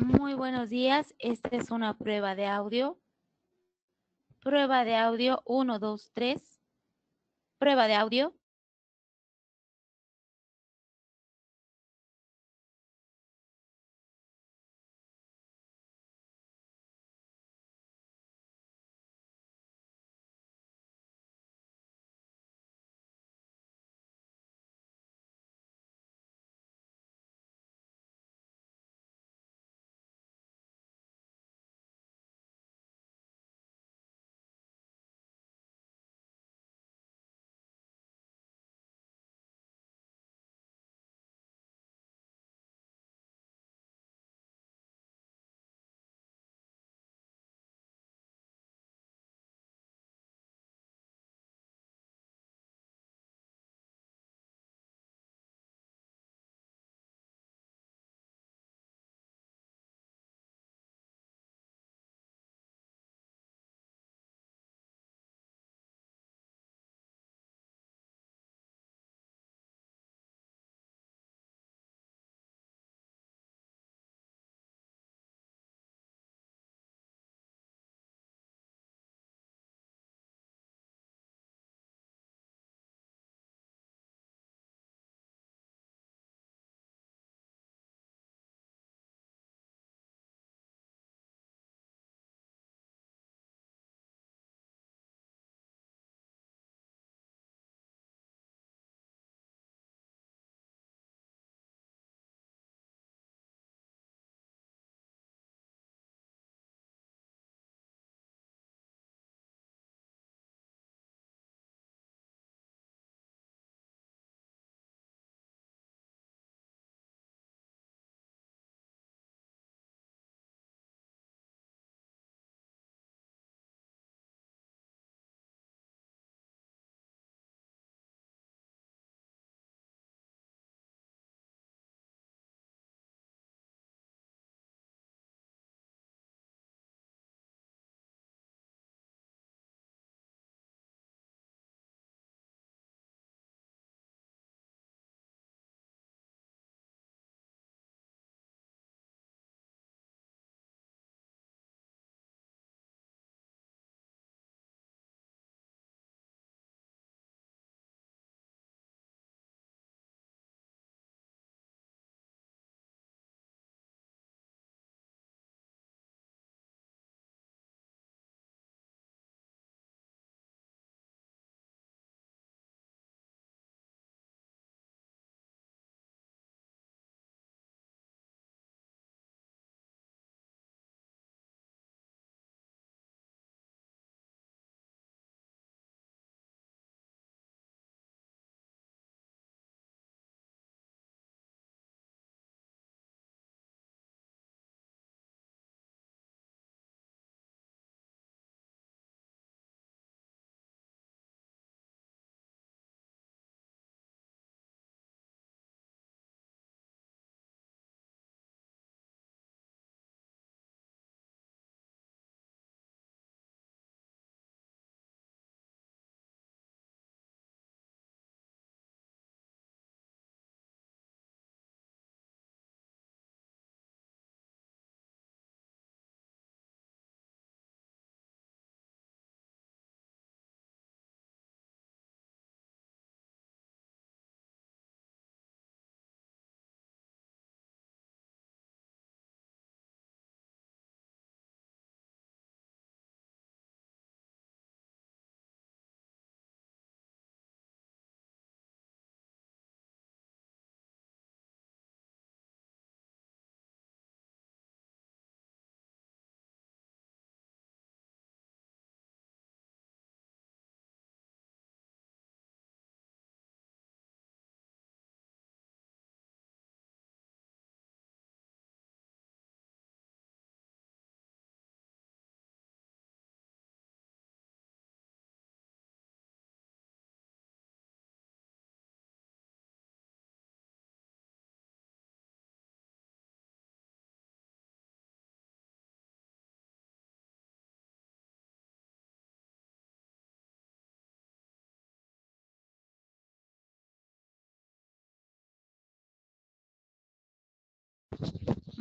Muy buenos días, esta es una prueba de audio. Prueba de audio 1, 2, 3. Prueba de audio.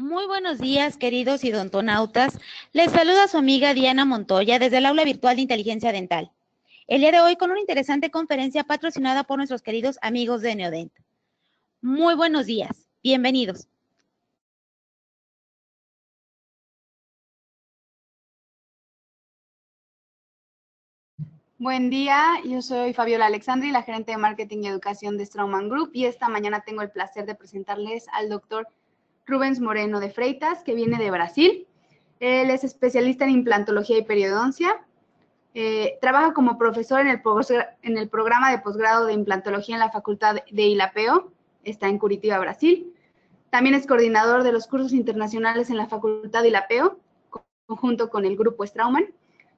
Muy buenos días, queridos idontonautas. Les saluda su amiga Diana Montoya desde el aula virtual de inteligencia dental. El día de hoy con una interesante conferencia patrocinada por nuestros queridos amigos de Neodent. Muy buenos días, bienvenidos. Buen día, yo soy Fabiola Alexandri, la gerente de marketing y educación de Straumann Group, y esta mañana tengo el placer de presentarles al doctor Rubens Moreno de Freitas, que viene de Brasil. Él es especialista en implantología y periodoncia. Trabaja como profesor en el programa de posgrado de implantología en la Facultad de ILAPEO, está en Curitiba, Brasil. También es coordinador de los cursos internacionales en la Facultad de ILAPEO, conjunto con el grupo Straumann.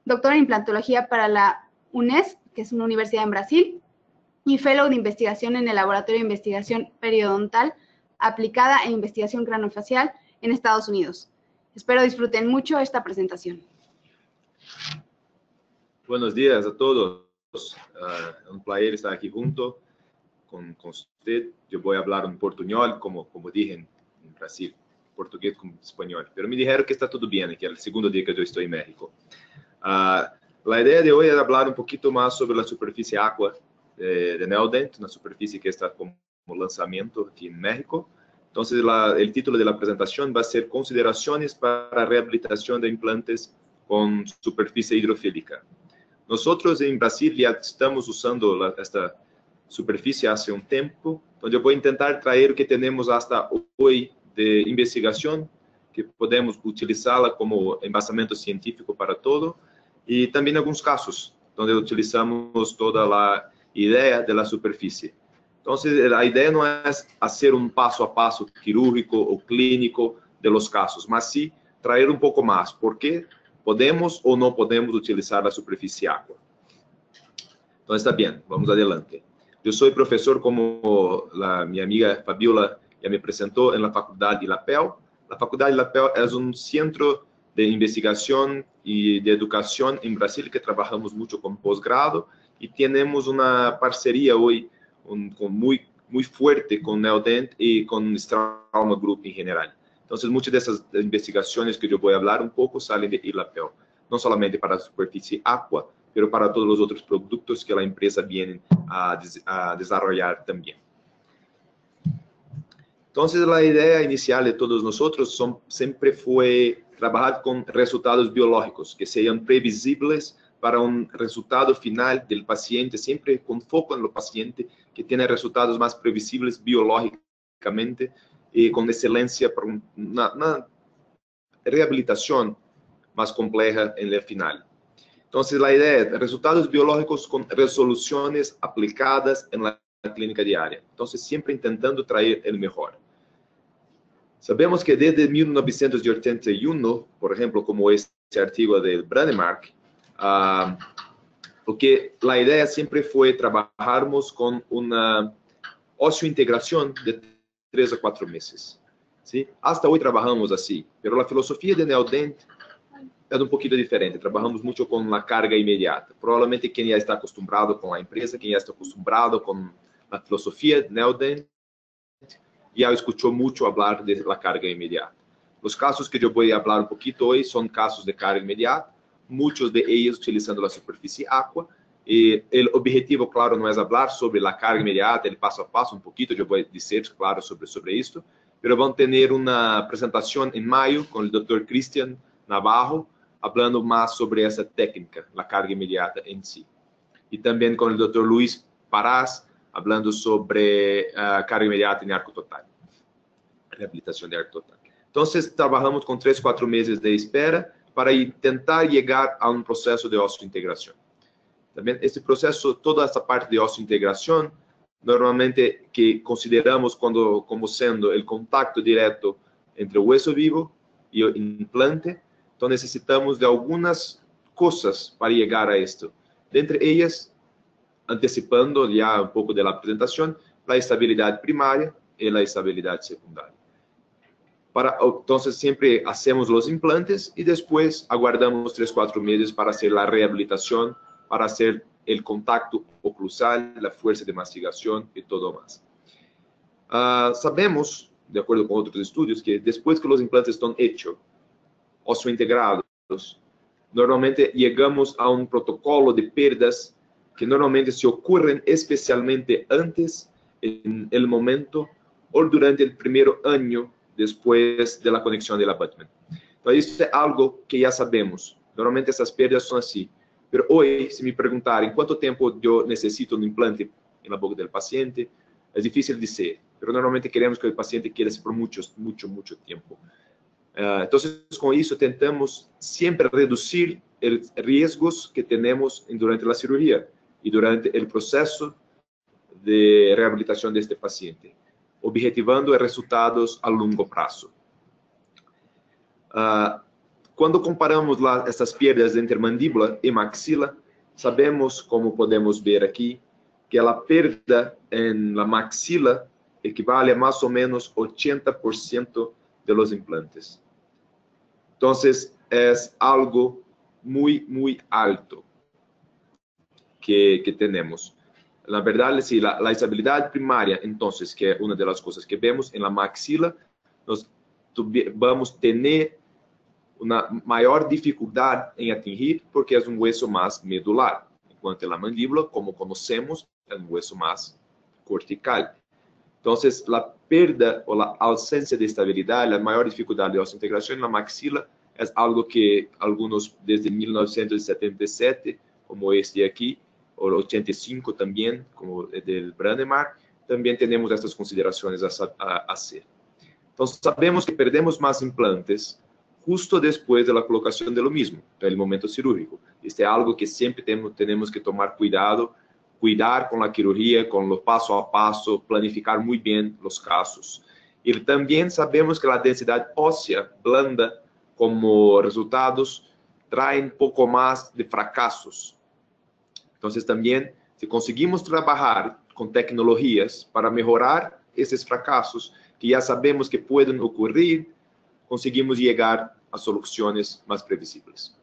Doctor en implantología para la UNES, que es una universidad en Brasil, y fellow de investigación en el Laboratorio de Investigación Periodontal Aplicada e Investigación Craniofacial en Estados Unidos. Espero disfruten mucho esta presentación. Buenos días a todos. Un placer estar aquí junto con usted. Yo voy a hablar en portuñol, como dije en Brasil, portugués como español. Pero me dijeron que está todo bien, que es el segundo día que yo estoy en México. La idea de hoy es hablar un poquito más sobre la superficie aqua de Neodent, una superficie que está como lanzamiento aquí en México. Entonces, el título de la presentación va a ser Consideraciones para rehabilitación de implantes con superficie hidrofílica. Nosotros en Brasil ya estamos usando esta superficie hace un tiempo, donde yo voy a intentar traer lo que tenemos hasta hoy de investigación, que podemos utilizarla como embasamento científico para todo, y también algunos casos donde utilizamos toda la idea de la superficie. Entonces, la idea no es hacer un paso a paso quirúrgico o clínico de los casos, mas sí traer un poco más. ¿Por qué podemos o no podemos utilizar la superficie aqua? Entonces, está bien, vamos adelante. Yo soy profesor, como mi amiga Fabiola ya me presentó, en la Facultad de ILAPEO. La Facultad de ILAPEO es un centro de investigación y de educación en Brasil, que trabajamos mucho con posgrado, y tenemos una parcería hoy muy fuerte con Neodent y con Straumann Group en general. Entonces, muchas de esas investigaciones que yo voy a hablar un poco salen de ILAPEO, no solamente para la superficie aqua, pero para todos los otros productos que la empresa viene a desarrollar también. Entonces, la idea inicial de todos nosotros siempre fue trabajar con resultados biológicos que sean previsibles para un resultado final del paciente, siempre con foco en el paciente, que tiene resultados más previsibles biológicamente y con excelencia para una rehabilitación más compleja en el final. Entonces, la idea es resultados biológicos con resoluciones aplicadas en la clínica diaria. Entonces, siempre intentando traer el mejor. Sabemos que desde 1981, por ejemplo, como este artículo de Bradmark, porque la idea siempre fue trabajarmos con una osteointegración de 3 a 4 meses. ¿Sí? Hasta hoy trabajamos así, pero la filosofía de Neodent es un poquito diferente. Trabajamos mucho con la carga inmediata. Probablemente quien ya está acostumbrado con la empresa, quien ya está acostumbrado con la filosofía de Neodent, ya escuchó mucho hablar de la carga inmediata. Los casos que yo voy a hablar un poquito hoy son casos de carga inmediata, muchos de ellos utilizando la superficie aqua. El objetivo, claro, no es hablar sobre la carga inmediata, el paso a paso un poquito, yo voy a decir, claro, sobre esto, pero van a tener una presentación en mayo con el doctor Cristian Navarro, hablando más sobre esa técnica, la carga inmediata en sí. Y también con el doctor Luis Parás, hablando sobre carga inmediata en arco total, rehabilitación de arco total. Entonces, trabajamos con 3 a 4 meses de espera para intentar llegar a un proceso de osteointegración. También este proceso, toda esta parte de osteointegración, normalmente que consideramos como siendo el contacto directo entre el hueso vivo y el implante, entonces necesitamos de algunas cosas para llegar a esto. De entre ellas, anticipando ya un poco de la presentación, la estabilidad primaria y la estabilidad secundaria. Entonces, siempre hacemos los implantes y después aguardamos 3 a 4 meses para hacer la rehabilitación, para hacer el contacto oclusal, la fuerza de mastigación y todo más. Sabemos de acuerdo con otros estudios, que después que los implantes están hechos, osseointegrados, normalmente llegamos a un protocolo de perdas que normalmente se ocurren especialmente antes, en el momento o durante el primer año después de la conexión del abutment. Entonces, esto es algo que ya sabemos. Normalmente esas pérdidas son así. Pero hoy, si me preguntarem cuánto tiempo yo necesito un implante en la boca del paciente, es difícil decir. Pero normalmente queremos que el paciente quede por mucho tiempo. Entonces, con eso tentamos siempre reducir los riesgos que tenemos durante la cirugía y durante el proceso de rehabilitación de este paciente, objetivando resultados a longo prazo. Cuando comparamos estas perdas entre mandíbula y maxila, sabemos, como podemos ver aquí, que la pérdida en la maxila equivale a más o menos 80% de los implantes. Entonces, es algo muy alto que tenemos. La verdad, sí, la estabilidad primaria, entonces, que es una de las cosas que vemos en la maxila, vamos a tener una mayor dificultad en atingir porque es un hueso más medular, en cuanto a la mandíbula, como conocemos, es un hueso más cortical. Entonces, la pérdida o la ausencia de estabilidad, la mayor dificultad de osseointegración en la maxila es algo que algunos desde 1977, como este de aquí, o 85 también, como del Brandemark, también tenemos estas consideraciones a hacer. Entonces, sabemos que perdemos más implantes justo después de la colocación de lo mismo, del momento cirúrgico. Este es algo que siempre tenemos que tomar cuidado, cuidar con la cirugía, con lo paso a paso, planificar muy bien los casos. Y también sabemos que la densidad ósea blanda como resultados trae un poco más de fracasos. Entonces también, si conseguimos trabajar con tecnologías para mejorar esos fracasos, que ya sabemos que pueden ocurrir, conseguimos llegar a soluciones más previsibles.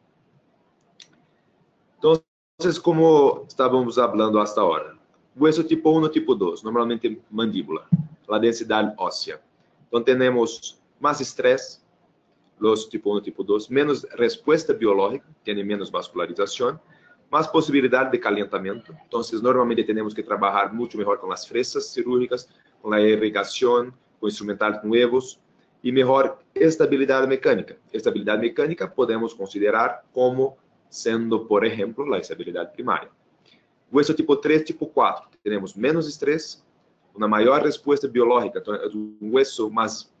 Entonces, como estábamos hablando hasta ahora, hueso tipo 1, tipo 2, normalmente mandíbula, la densidad ósea. Entonces tenemos más estrés, los tipo 1, tipo 2, menos respuesta biológica, tiene menos vascularización, más posibilidad de calentamiento. Entonces, normalmente tenemos que trabajar mucho mejor con las fresas cirúrgicas, con la irrigación, con instrumentales nuevos, y mejor estabilidad mecánica. Estabilidad mecánica podemos considerar como siendo, por ejemplo, la estabilidad primaria. Hueso tipo 3, tipo 4, tenemos menos estrés, una mayor respuesta biológica, entonces, un hueso más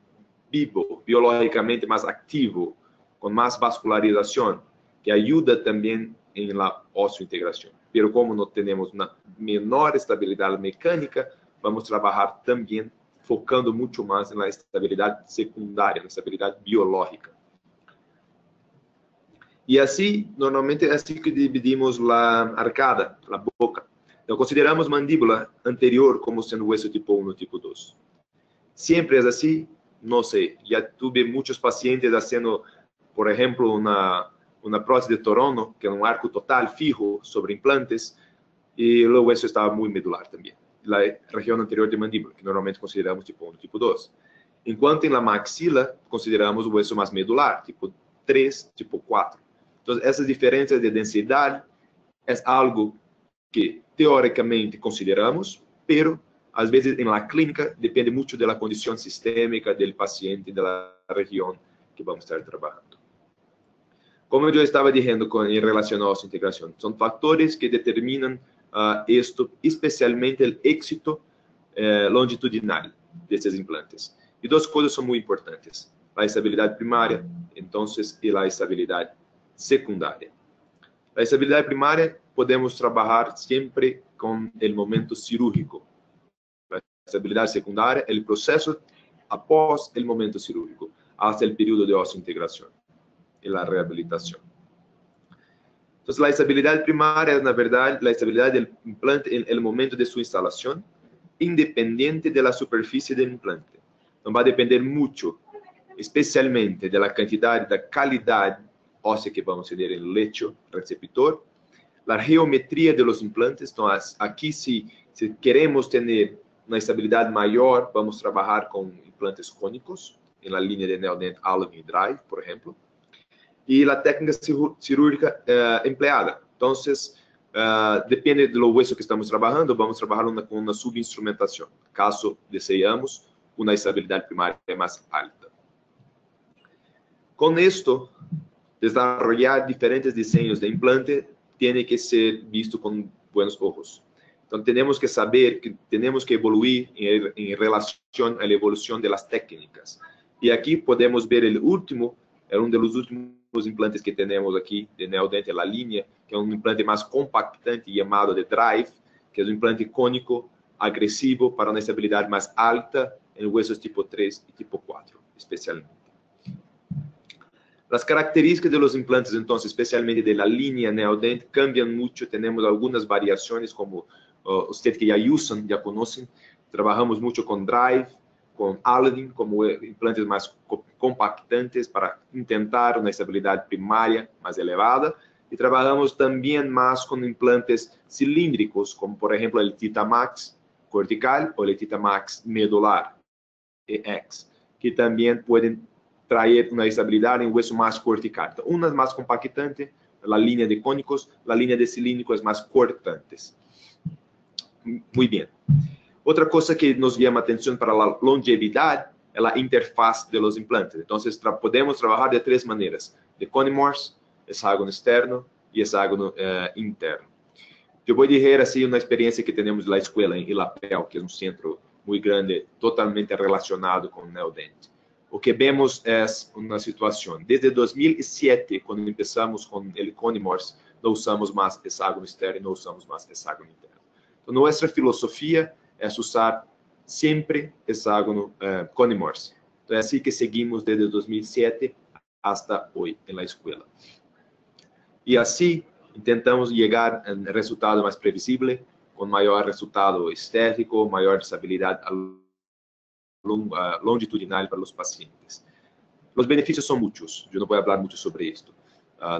vivo, biológicamente más activo, con más vascularización, que ayuda también en la osseointegración. Pero como no tenemos una menor estabilidad mecánica, vamos a trabajar también focando mucho más en la estabilidad secundaria, en la estabilidad biológica. Y así, normalmente, así que dividimos la arcada, la boca. Entonces, consideramos mandíbula anterior como siendo hueso tipo 1, tipo 2. Siempre es así, no sé. Ya tuve muchos pacientes haciendo, por ejemplo, una prótesis de Toronto, que es un arco total fijo sobre implantes, y el hueso estaba muy medular también. La región anterior de mandíbula, que normalmente consideramos tipo 1, tipo 2. En cuanto en la maxila, consideramos el hueso más medular, tipo 3, tipo 4. Entonces, esa diferencia de densidad es algo que teóricamente consideramos, pero a veces en la clínica depende mucho de la condición sistémica del paciente, de la región que vamos a estar trabajando. Como yo estaba diciendo en relación a la integración, son factores que determinan esto, especialmente el éxito longitudinal de estos implantes. Y dos cosas son muy importantes: la estabilidad primaria, entonces, y la estabilidad secundaria. La estabilidad primaria podemos trabajar siempre con el momento cirúrgico. La estabilidad secundaria, el proceso após el momento cirúrgico, hasta el periodo de osseointegración y la rehabilitación. Entonces, la estabilidad primaria es, la verdad, la estabilidad del implante en el momento de su instalación, independiente de la superficie del implante. No va a depender mucho, especialmente de la cantidad y la calidad ósea que vamos a tener en el lecho receptor, la geometría de los implantes. Entonces, aquí si queremos tener una estabilidad mayor, vamos a trabajar con implantes cónicos, en la línea de Neodent, Allen y Drive, por ejemplo. Y la técnica cirúrgica empleada. Entonces, depende do hueso que estamos trabajando, vamos a trabajar con una subinstrumentación, caso deseamos una estabilidad primaria más alta. Con esto, desarrollar diferentes diseños de implante tiene que ser visto con buenos ojos. Entonces, tenemos que saber que tenemos que evoluir en relación a la evolución de las técnicas. Y aquí podemos ver el último, uno de los últimos implantes que tenemos aquí de Neodent en la línea, que es un implante más compactante llamado de Drive, que es un implante cónico agresivo para una estabilidad más alta en huesos tipo 3 y tipo 4, especialmente. Las características de los implantes, entonces, especialmente de la línea Neodent, cambian mucho. Tenemos algunas variaciones, como usted que ya usan, ya conocen. Trabajamos mucho con Drive, con Allen, como implantes más compactantes para intentar una estabilidad primaria más elevada. Y trabajamos también más con implantes cilíndricos, como por ejemplo el Titamax cortical o el Titamax medular, EX, que también pueden traer una estabilidad en hueso más cortical. Una es más compactante, la línea de cónicos, la línea de cilíndricos es más cortantes. Muy bien. Otra cosa que nos llama atención para la longevidad es la interfaz de los implantes. Entonces, podemos trabajar de tres maneras: de conimorphs, hexágono externo y hexágono interno. Yo voy a decir así una experiencia que tenemos en la escuela en Ilapel, que es un centro muy grande, totalmente relacionado con Neodent. O que vemos es una situación. Desde 2007, cuando empezamos con el conimorphs, no usamos más hexágono externo y no usamos más hexágono interno. Entonces, nuestra filosofía es usar siempre hexágono conimorphs. Entonces, así que seguimos desde 2007 hasta hoy en la escuela. Y así intentamos llegar a un resultado más previsible, con mayor resultado estético, mayor estabilidad longitudinal para los pacientes. Los beneficios son muchos. Yo no voy a hablar mucho sobre esto.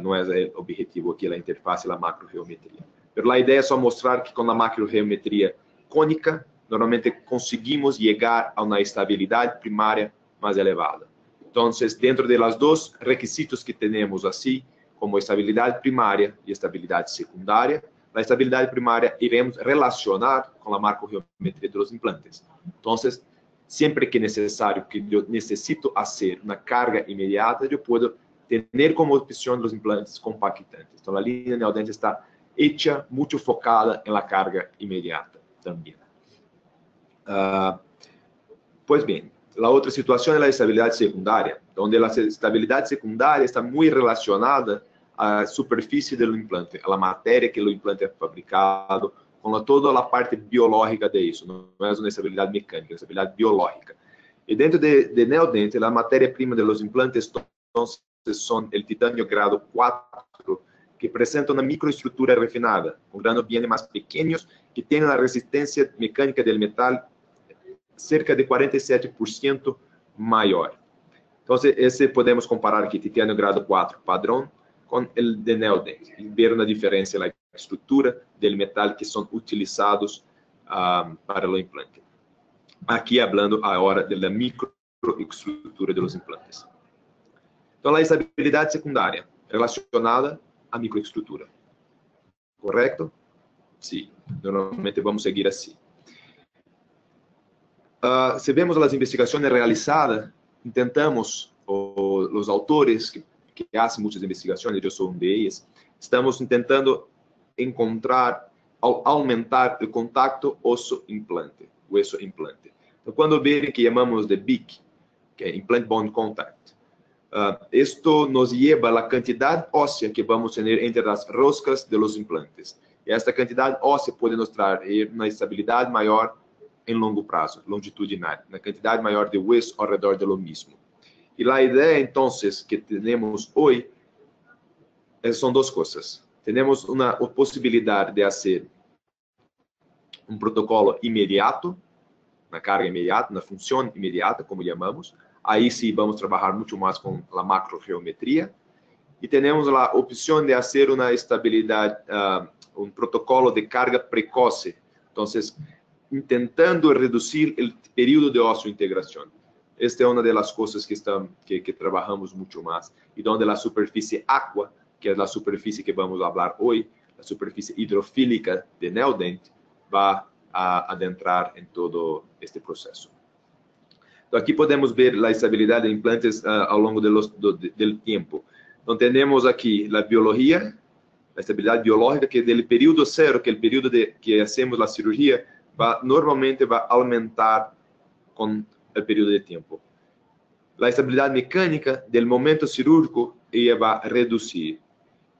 No es el objetivo aquí la interfaz y la macrogeometría. Pero la idea es só mostrar que con la macrogeometría cónica, normalmente conseguimos llegar a una estabilidad primaria más elevada. Entonces, dentro de los dos requisitos que tenemos así, como estabilidad primaria y estabilidad secundaria, la estabilidad primaria iremos relacionar con la macrogeometría de los implantes. Entonces, siempre que necesario, que yo necesito hacer una carga inmediata, yo puedo tener como opción los implantes compactantes. Entonces, la línea Neodent está hecha, mucho focada en la carga inmediata también. Pues bien, la otra situación es la estabilidad secundaria, donde la estabilidad secundaria está muy relacionada a la superficie del implante, a la materia que el implante es fabricado, con toda la parte biológica de eso. No es una estabilidad mecánica, es una estabilidad biológica. Y dentro de Neodent, la materia prima de los implantes entonces son el titanio grado 4, que presenta una microestructura refinada, con granos bien más pequeños, que tienen la resistencia mecánica del metal cerca de 47% mayor. Entonces, ese podemos comparar aquí, titanio grado 4 padrón, con el de Neodent, y ver una diferencia en la estructura del metal que son utilizados para el implante. Aquí hablando ahora de la microestructura de los implantes. Entonces, la estabilidad secundaria relacionada a microestructura. ¿Correcto? Sí, normalmente vamos a seguir así. Si vemos las investigaciones realizadas, intentamos, los autores que hacen muchas investigaciones, yo soy uno de ellos, estamos intentando encontrar, aumentar el contacto osso-implante, hueso-implante. Entonces, cuando ven que llamamos de BIC, que es Implant Bone Contact, esto nos lleva a la cantidad ósea que vamos a tener entre las roscas de los implantes. Y esta cantidad ósea puede nos traer una estabilidad mayor en longo prazo, longitudinal, una cantidad mayor de hueso alrededor de lo mismo. Y la idea entonces que tenemos hoy son dos cosas. Tenemos una posibilidad de hacer un protocolo inmediato, una carga inmediata, una función inmediata, como llamamos. Ahí sí vamos a trabajar mucho más con la macrogeometría. Y tenemos la opción de hacer una estabilidad, un protocolo de carga precoce. Entonces, intentando reducir o período de osteointegração. Esta é uma das coisas que trabalhamos muito mais, e onde a superfície aqua, que é a superfície que vamos falar hoje, a superfície hidrofílica de Neodent, vai adentrar em todo este processo. Então, aqui podemos ver a estabilidade de implantes ao longo do tempo. Então, temos aqui a biologia, a estabilidade biológica, que do período zero, que é o período que hacemos a cirurgia, normalmente vai aumentar com o período de tempo. A estabilidade mecânica do momento cirúrgico ela vai reduzir.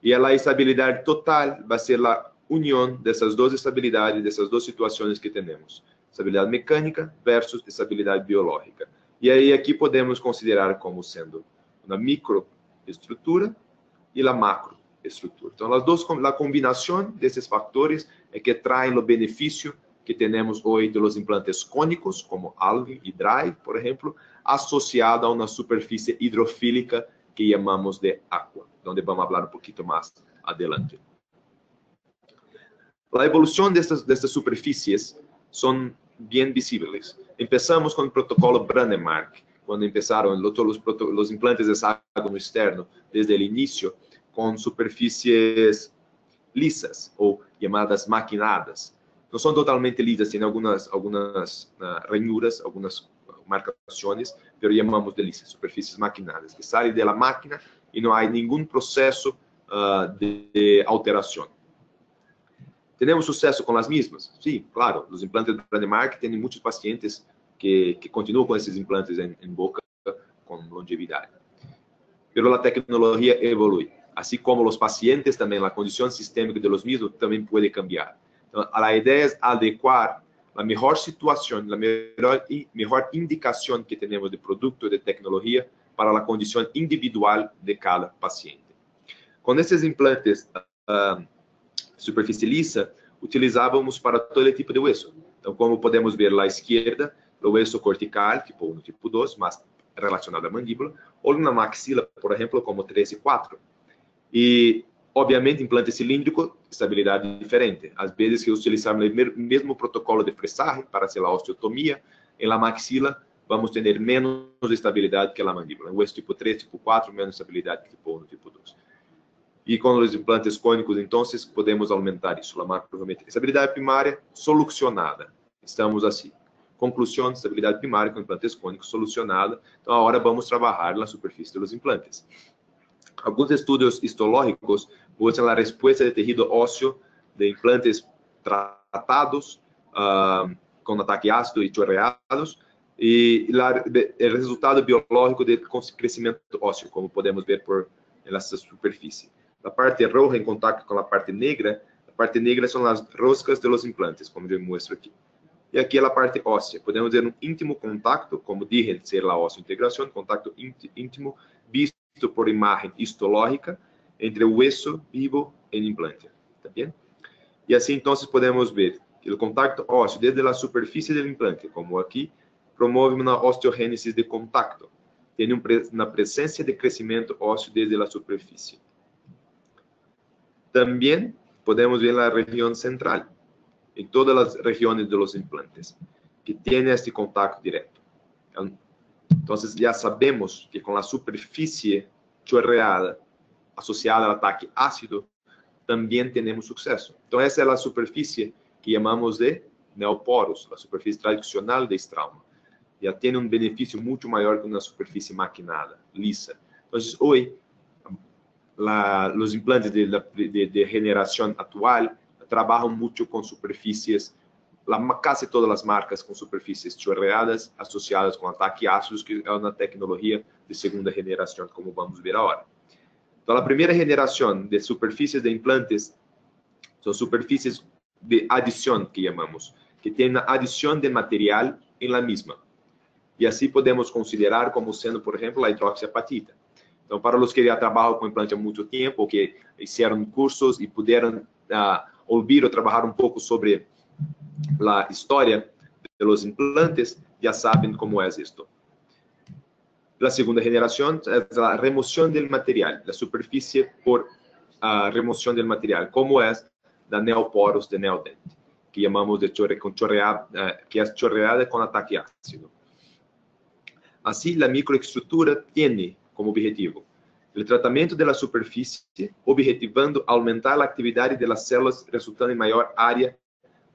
E a estabilidade total vai ser a união dessas duas estabilidades, dessas duas situações que temos. Estabilidade mecânica versus estabilidade biológica. E aí aqui podemos considerar como sendo uma microestrutura e a macroestrutura. Então, a combinação desses fatores é que traz o benefício que temos hoje dos implantes cônicos, como Alvin e Drive, por exemplo, associado a uma superfície hidrofílica que chamamos de aqua, onde vamos falar um pouquinho mais adelante. A evolução destas superfícies são bem visíveis. Começamos com o protocolo Brånemark, quando começaram os implantes de hexágono externo, desde o início, com superfícies lisas, ou chamadas maquinadas. Não são totalmente lisas, tem algumas ranhuras, algumas marcações, mas chamamos de lisas, superfícies maquinadas, que saem da máquina e não há nenhum processo de alteração. Temos sucesso com as mesmas? Sim, claro. Os implantes de Brånemark têm muitos pacientes que continuam com esses implantes em boca com longevidade. Mas a tecnologia evolui. Assim como os pacientes também, a condição sistêmica de los mesmos também pode cambiar. Então, a ideia é adequar a melhor situação, a melhor indicação que temos de produto de tecnologia para a condição individual de cada paciente. Com esses implantes superfície lisa, utilizávamos para todo tipo de hueso. Então, como podemos ver à esquerda, o hueso cortical, tipo 1, tipo 2, mais relacionado à mandíbula, ou na maxila, por exemplo, como 3 e 4. E, obviamente, implante cilíndrico, estabilidade diferente. Às vezes que utilizamos o mesmo protocolo de fresaje para fazer a osteotomia, em la maxila vamos ter menos estabilidade que a mandíbula. O hueso tipo 3, tipo 4, menos estabilidade que tipo 1, tipo 2. E com os implantes cônicos, então, podemos aumentar isso. A macrogeometria. Estabilidade primária solucionada. Estamos assim. Conclusão, estabilidade primária com implantes cônicos solucionada. Então, agora vamos trabalhar na superfície dos implantes. Alguns estudos histológicos mostram a resposta de tecido ósseo de implantes tratados com ataque ácido e chorreados e o resultado biológico de crescimento ósseo, como podemos ver nessa superfície. A parte roja em contato com a parte negra são as roscas dos implantes, como eu mostro aqui. E aqui é a parte óssea. Podemos ter um íntimo contato, como dije, ser a osteointegração, contato íntimo visto por imagem histológica entre o hueso vivo e o implante. Tá bem? E assim, então, podemos ver que o contato ósseo desde a superfície do implante, como aqui, promove uma osteogênese de contato. Tem uma presença de crescimento ósseo desde a superfície. Também podemos ver a região central, em todas as regiões dos implantes, que tem este contato direto. Então, já sabemos que com a superfície chorreada associada ao ataque ácido, também temos sucesso. Então, essa é a superfície que chamamos de neoporos, a superfície tradicional de estrauma. Já tem um benefício muito maior que uma superfície maquinada, lisa. Então, hoje, os implantes de regeneração atual trabalham muito com superfícies, quase todas as marcas com superfícies chorreadas associadas com ataque ácido, que é uma tecnologia de segunda geração, como vamos ver agora. Então, a primeira geração de superfícies de implantes são superfícies de adição, que chamamos, que tem uma adição de material em la misma. E assim podemos considerar como sendo, por exemplo, a hidroxiapatita. Então, para os que já trabalham com implante há muito tempo, ou que fizeram cursos e puderam ouvir ou trabalhar um pouco sobre a história dos implantes, já sabem como é isto. A segunda geração é a remoção do material, da superfície por remoção do material, como é da neoporos de Neodent. que llamamos de que es chorreada con ataque ácido. Así, la microestructura tiene como objetivo el tratamiento de la superficie, objetivando aumentar la actividad de las células, resultando en mayor área,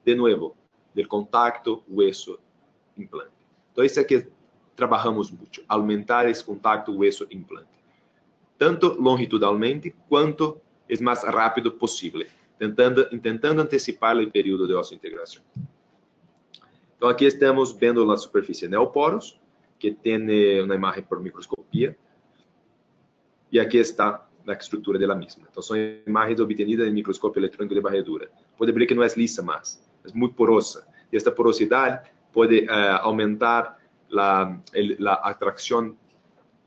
de nuevo, del contacto hueso-implante. Entonces, es que trabajamos mucho, aumentar ese contacto hueso-implante, tanto longitudinalmente cuanto es más rápido posible, intentando anticipar el periodo de osseointegración. Entonces, aquí estamos viendo la superficie neoporos, que tiene una imagen por microscopía, y aquí está la estructura de la misma. Entonces, son imágenes obtenidas en microscopio electrónico de varredura. Puede ver que no es lisa más, es muy porosa, y esta porosidad puede aumentar la atracción,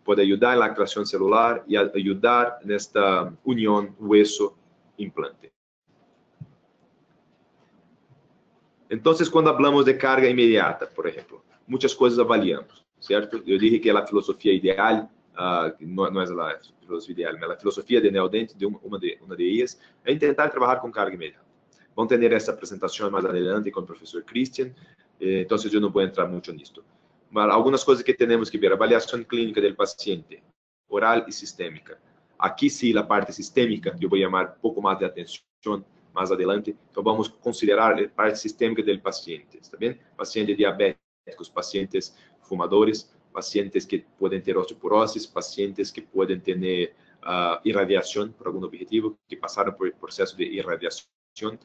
puede ayudar en la atracción celular y ayudar en esta unión hueso-implante. Entonces, cuando hablamos de carga inmediata, por ejemplo, muchas cosas avaliamos, ¿cierto? Yo dije que la filosofía ideal, no es la filosofía ideal, la filosofía de Neodent, una de ellas, es intentar trabajar con carga inmediata. Vamos a tener esta presentación más adelante con el profesor Christian, entonces yo no voy a entrar mucho en esto. Algunas cosas que tenemos que ver: avaliación clínica del paciente, oral y sistémica. Aquí sí, la parte sistémica, yo voy a llamar un poco más de atención más adelante. Entonces vamos a considerar la parte sistémica del paciente, ¿está bien? Pacientes diabéticos, pacientes fumadores, pacientes que pueden tener osteoporosis, pacientes que pueden tener irradiación por algún objetivo, que pasaron por el proceso de irradiación,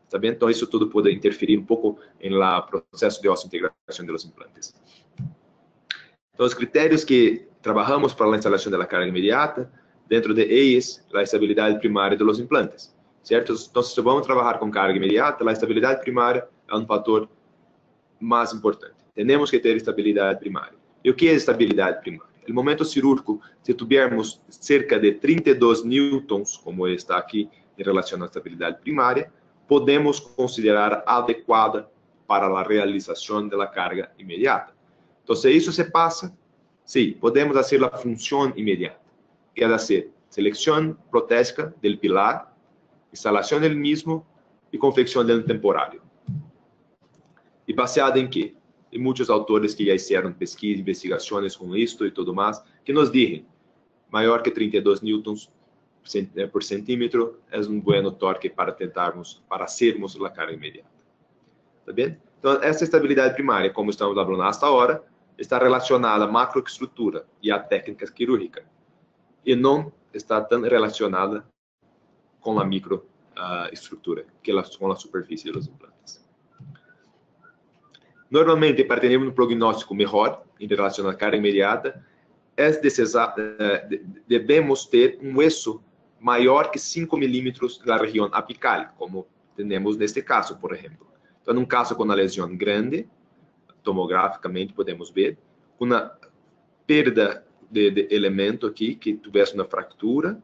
¿está bien? Entonces eso todo puede interferir un poco en el proceso de osseointegración de los implantes. Entonces, criterios que trabajamos para la instalación de la carga inmediata, dentro de ellos, la estabilidad primaria de los implantes, ¿cierto? Entonces, si vamos a trabajar con carga inmediata, la estabilidad primaria es un factor más importante. Tenemos que tener estabilidad primaria. ¿Y qué es estabilidad primaria? El momento cirúrgico, si tuviéramos cerca de 32 newtons, como está aquí en relación a estabilidad primaria, podemos considerar adecuada para la realización de la carga inmediata. Entonces, eso se pasa, sí, podemos hacer la función inmediata, que es hacer selección protésica del pilar, instalación del mismo y confección del temporario. ¿Y baseada en qué? Hay muchos autores que ya hicieron pesquisas, investigaciones con esto y todo más, que nos dicen, mayor que 32 newtons por centímetro es un buen torque para hacermos la carga inmediata. ¿Está bien? Entonces, esta estabilidad primaria, como estamos hablando hasta ahora, está relacionada a macroestructura y a técnicas quirúrgicas, y no está tan relacionada con la microestructura, con la superficie de los implantes. Normalmente, para tener un pronóstico mejor en relación a la carga inmediata, debemos ter un hueso mayor que 5 milímetros de la región apical, como tenemos en este caso, por ejemplo. Entonces, en un caso con una lesión grande, tomográficamente podemos ver, una perda de elemento aquí, que tuviese una fractura,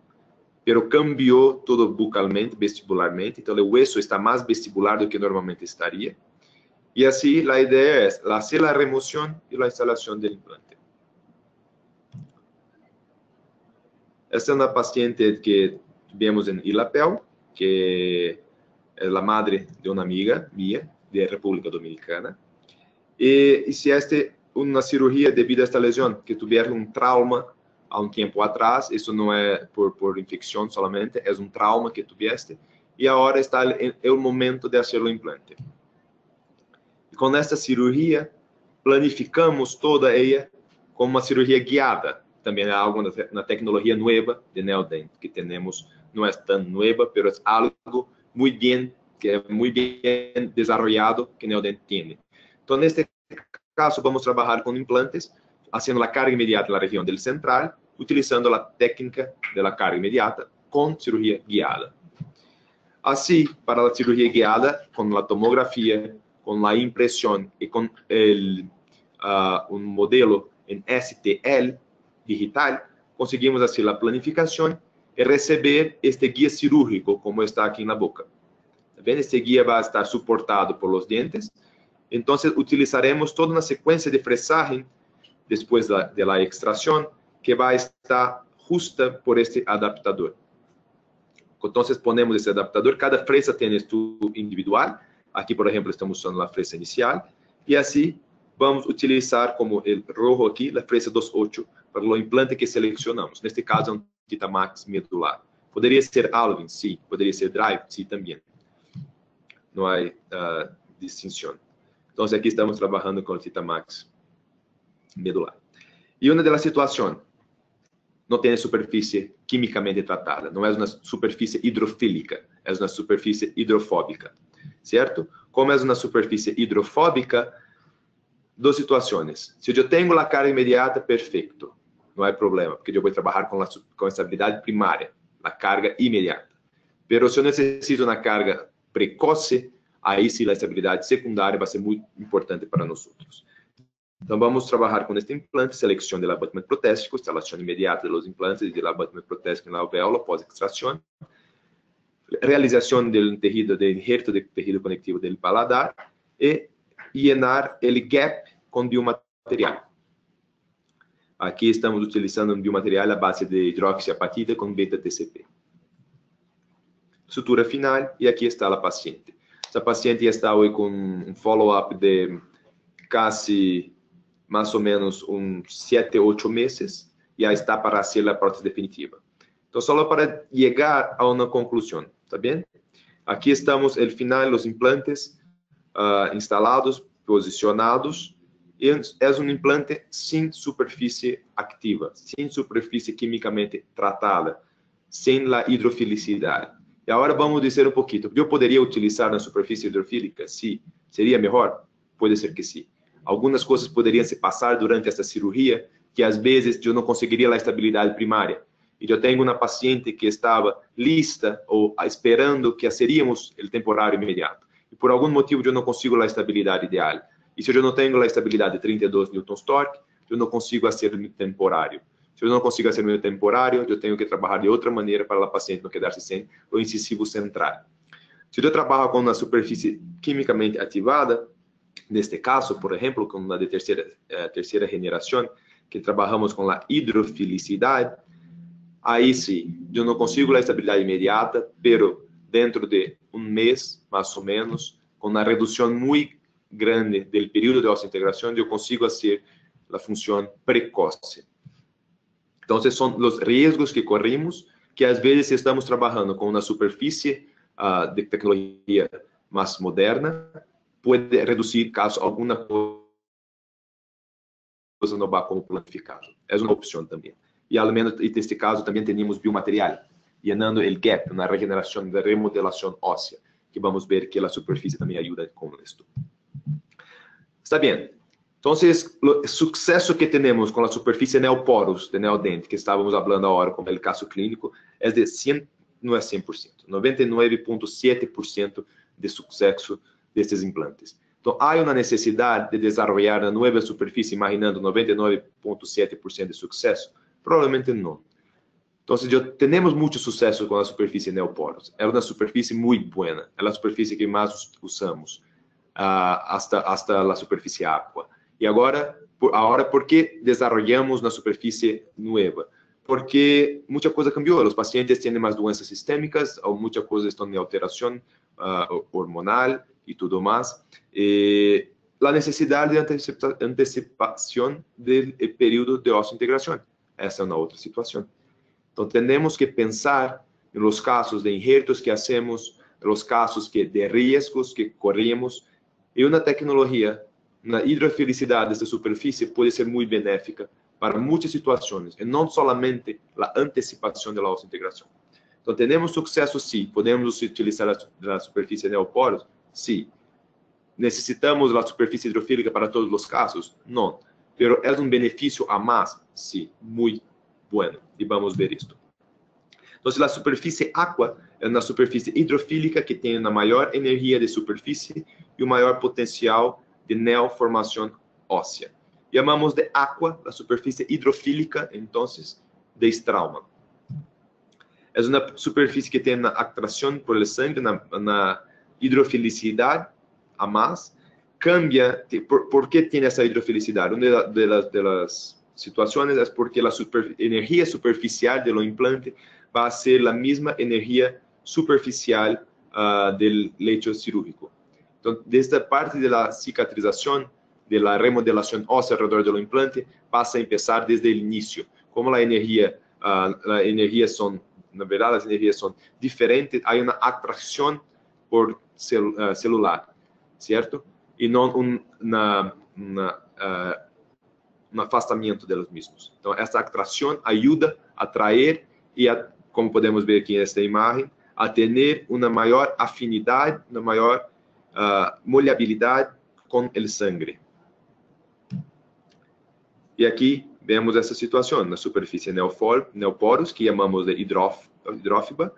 pero cambió todo bucalmente, vestibularmente, entonces el hueso está más vestibular do que normalmente estaría. Y así la idea es hacer la remoción y la instalación del implante. Esta es una paciente que vemos en Illapel, que es la madre de una amiga mía de República Dominicana. Y hiciste una cirugía debido a esta lesión, que tuvieron un trauma há un tiempo atrás. Eso no es por infección solamente, es un trauma que tuviste. Y ahora está el momento de hacer el implante. Y con esta cirugía, planificamos toda ella como una cirugía guiada. También es algo, una tecnología nueva de Neodent que tenemos, no es tan nueva, pero es algo muy bien, que es muy bien desarrollado que Neodent tiene. Entonces, en este caso, vamos a trabajar con implantes, haciendo la carga inmediata en la región del central, utilizando la técnica de la carga inmediata con cirugía guiada. Así, para la cirugía guiada, con la tomografía, con la impresión y con un modelo en STL digital, conseguimos hacer la planificación y recibir este guía cirúrgico, como está aquí en la boca. ¿Ven? Este guía va a estar soportado por los dientes. Entonces, utilizaremos toda una secuencia de fresaje después de la extracción, que va a estar justa por este adaptador. Entonces, ponemos ese adaptador. Cada fresa tiene su individual. Aqui, por exemplo, estamos usando a fresa inicial. E assim, vamos utilizar como o rojo aqui, a fresa 2.8, para o implante que selecionamos. Neste caso, é um Titamax medular. Poderia ser Alvin, sim. Poderia ser Drive, sim, também. Não há distinção. Então, aqui estamos trabalhando com o Titamax medular. E uma das situações, não tem superfície quimicamente tratada, não é uma superfície hidrofílica, é uma superfície hidrofóbica, certo? Como é uma superfície hidrofóbica, duas situações. Se eu tenho a carga imediata, perfeito, não há problema, porque eu vou trabalhar com a estabilidade primária, a carga imediata. Mas se eu necessito uma carga precoce, aí sim a estabilidade secundária vai ser muito importante para nós. Então, vamos trabalhar com este implante, seleção do abatimento protésico, instalação imediata dos implantes e do abatimento protésico na alvéola pós-extração, realização do tecido, de injerto de tecido conectivo do paladar e llenar o gap com biomaterial. Aqui estamos utilizando um biomaterial à base de hidroxiapatita com beta-TCP. Sutura final, e aqui está a paciente. Essa paciente já está hoje com um follow-up de quase mais ou menos uns 7, 8 meses, já está para ser a prótese definitiva. Então, só para chegar a uma conclusão, tá bem? Aqui estamos, no final, os implantes instalados, posicionados, e é um implante sem superfície ativa, sem superfície quimicamente tratada, sem a hidrofilicidade. E agora vamos dizer um pouquinho, eu poderia utilizar na superfície hidrofílica? Sim. Seria melhor? Pode ser que sim. Algumas coisas poderiam se passar durante essa cirurgia, que às vezes eu não conseguiria a estabilidade primária. E eu tenho uma paciente que estava lista ou esperando que seríamos o temporário imediato. E por algum motivo eu não consigo a estabilidade ideal. E se eu não tenho a estabilidade de 32 newtons torque, eu não consigo fazer o temporário. Se eu não consigo fazer o temporário, eu tenho que trabalhar de outra maneira para a paciente não quedar-se sem o incisivo central. Se eu trabalho com uma superfície quimicamente ativada, neste caso, por exemplo, com a de terceira geração, que trabalhamos com a hidrofilicidade, aí sim, eu não consigo a estabilidade imediata, pero dentro de um mês, mais ou menos, com uma redução muito grande do período de osseointegração, eu consigo fazer a função precoce. Então, são os riscos que corremos, que às vezes estamos trabalhando com uma superfície de tecnologia mais moderna, pode reduzir caso alguma coisa não vá como planificado. É uma opção também. E, ao menos, neste caso, também temos biomaterial, llenando o gap na regeneração, na remodelação óssea, que vamos ver que a superfície também ajuda com isso. Está bem. Então, o sucesso que temos com a superfície neoporos de neodente, que estávamos falando agora, como é o caso clínico, é de 100, não é 100%, 99,7% de sucesso destes implantes. Então, há uma necessidade de desenvolver uma nova superfície, imaginando 99,7% de sucesso? Provavelmente não. Então, temos muito sucesso com a superfície neoporos. É uma superfície muito boa. É a superfície que mais usamos, hasta a superfície aqua. E agora, por que desenvolvemos uma superfície nova? Porque muita coisa cambiou. Os pacientes têm mais doenças sistêmicas, ou muita coisa está em alteração hormonal e tudo mais. E a necessidade de antecipação do período de osseointegração. Essa é uma outra situação. Então, temos que pensar nos casos de injertos que hacemos, nos casos de riscos que corremos, e uma tecnologia na hidrofilicidade dessa superfície pode ser muito benéfica para muitas situações, e não somente a antecipação da osseointegração. Então, temos sucesso, sim. Podemos utilizar a superfície neoporos? Sim. Necessitamos da superfície hidrofílica para todos os casos? Não. Pero é um benefício a mais? Sim. Muito bueno. E vamos ver isto. Então, a superfície aqua é uma superfície hidrofílica que tem uma maior energia de superfície e um maior potencial de neoformação óssea. Chamamos de aqua a superfície hidrofílica, então, de Straumann. É uma superfície que tem uma atração por el sangue, na hidrofilicidade a mais. Cambia, por que tem essa hidrofilicidade? Uma das situações é porque a energia superficial do implante vai ser a mesma energia superficial do leito cirúrgico. Entonces, desde esta parte de la cicatrización, de la remodelación ósea alrededor del implante, pasa a empezar desde el inicio. Como la energía son, na verdad, las energías son diferentes, hay una atracción por celular, ¿cierto? Y no un afastamiento de los mismos. Entonces, esta atracción ayuda a atraer y, como podemos ver aquí en esta imagen, a tener una mayor afinidad, una mayor moleabilidad con el sangre. E aqui vemos essa situação na superfície neoporos, que chamamos de hidrófica,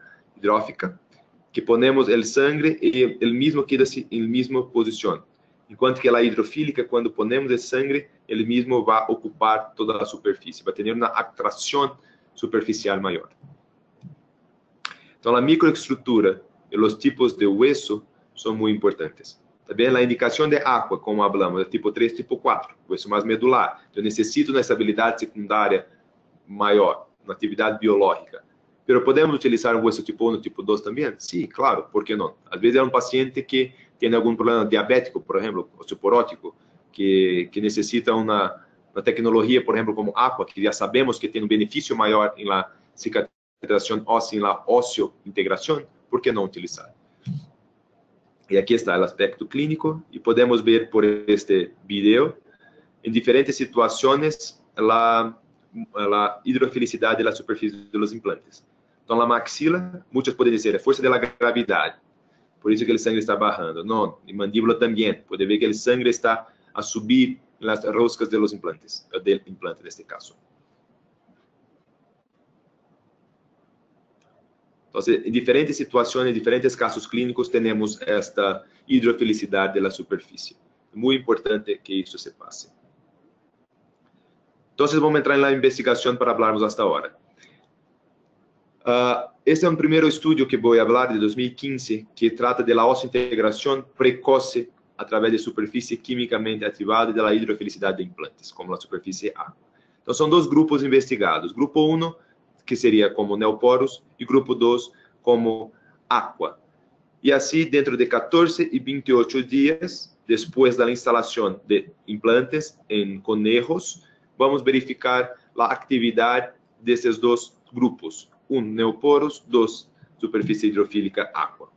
que ponemos o sangue e ele mesmo queda em mesma posição. Enquanto que a hidrofílica, quando ponemos o sangue, ele mesmo vai ocupar toda a superfície, vai ter uma atração superficial maior. Então, a microestrutura e os tipos de hueso são muito importantes. Também a indicação de água, como falamos, é tipo 3, tipo 4, hueso mais medular. Eu necessito uma estabilidade secundária maior, uma atividade biológica. Mas podemos utilizar um hueso tipo 1, tipo 2 também? Sim, claro, por que não? Às vezes é um paciente que tem algum problema diabético, por exemplo, osteoporótico, que necessita uma tecnologia, por exemplo, como água, que já sabemos que tem um benefício maior em la cicatrização óssea, em la osseo-integração, por que não utilizar? E aqui está o aspecto clínico, e podemos ver por este vídeo, em diferentes situações, a hidrofilicidade da superfície dos implantes. Então, a maxila, muitos podem dizer, é força da gravidade, por isso que o sangue está barrando. Não, em mandíbula também, pode ver que o sangue está a subir nas roscas dos implantes, del implante neste caso. Então, em diferentes situações, em diferentes casos clínicos, temos esta hidrofilicidade da superfície. É muito importante que isso se passe. Então, vamos entrar na investigação para falarmos hasta agora. Este é um primeiro estudo que vou falar de 2015, que trata da osseointegração precoce através de superfície quimicamente ativada da hidrofilicidade de implantes, como a superfície A. Então, são dois grupos investigados. Grupo 1, que seria como neoporos, e grupo 2, como aqua. E assim, dentro de 14 e 28 dias, depois da instalação de implantes em conejos, vamos verificar a atividade desses dois grupos. Neoporos, 2, superfície hidrofílica aqua.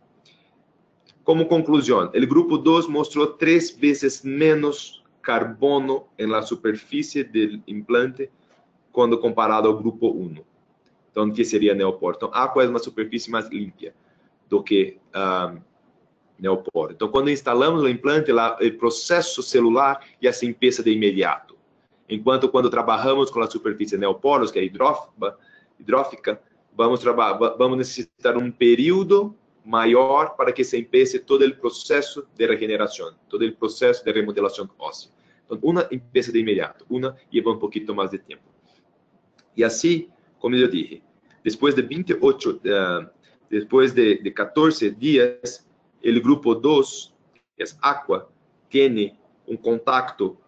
Como conclusão, o grupo 2 mostrou 3 vezes menos carbono na superfície do implante quando comparado ao grupo 1. Então, que seria neoporo? Então, aqua é uma superfície mais limpa do que neoporo. Então, quando instalamos o implante, o processo celular já se empieza de imediato. Enquanto quando trabalhamos com a superfície neoporos, que é hidrófica, vamos necessitar um período maior para que se empiece todo o processo de regeneração, todo o processo de remodelação óssea. Então, uma empieza de imediato, uma leva um pouquinho mais de tempo. E assim, como eu disse, depois de 14 dias, o grupo 2, que é aqua, tem um contacto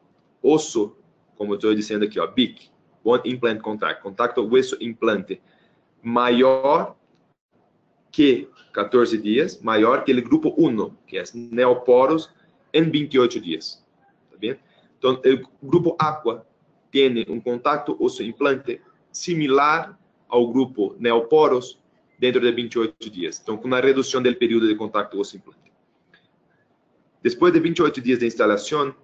osso, como estou dizendo aqui, BIC, Bone Implant Contact, contacto hueso-implante, maior que 14 dias, maior que o grupo 1, que é neoporos, em 28 dias. Tá bem? Então, o grupo aqua tem um contacto osso-implante similar ao grupo neoporos dentro de 28 dias. Então, com uma redução do período de contato osso-implante. Depois de 28 dias de instalação,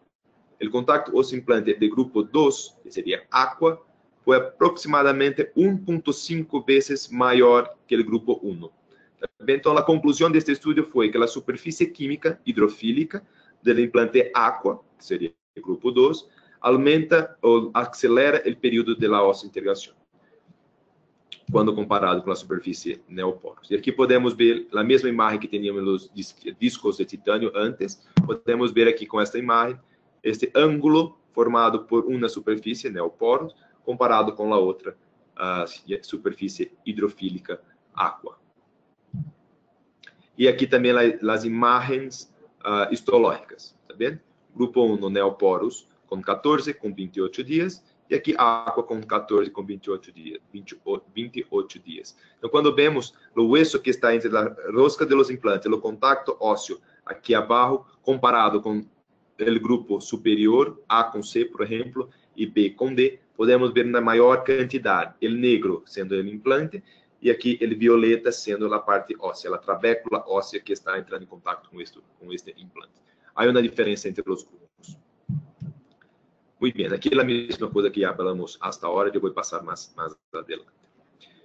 o contacto osso-implante do grupo 2, que seria aqua, foi aproximadamente 1,5 vezes maior que o grupo 1. Então, a conclusão deste estudo foi que a superfície química hidrofílica do implante aqua, que seria o grupo 2, aumenta ou acelera o período de la osseointegração, quando comparado com a superfície neoporos. E aqui podemos ver a mesma imagem que tínhamos nos discos de titânio antes, podemos ver aqui com esta imagem, este ângulo formado por uma superfície neoporos, comparado com a outra superfície hidrofílica aqua. E aqui também as imagens histológicas, tá bem? Grupo 1, neoporos, com 14, com 28 dias, e aqui aqua com 14, com 28 dias. Então, quando vemos o hueso que está entre a rosca de los implantes, o contacto ósseo aqui abaixo, comparado com o grupo superior, A com C, por exemplo, e B com D, podemos ver na maior quantidade, o negro sendo o implante, e aqui o violeta sendo a parte óssea, a trabécula óssea que está entrando em contato com este implante. Há uma diferença entre os grupos. Muito bem, aqui é a mesma coisa que já falamos hasta agora, eu vou passar mais adelante.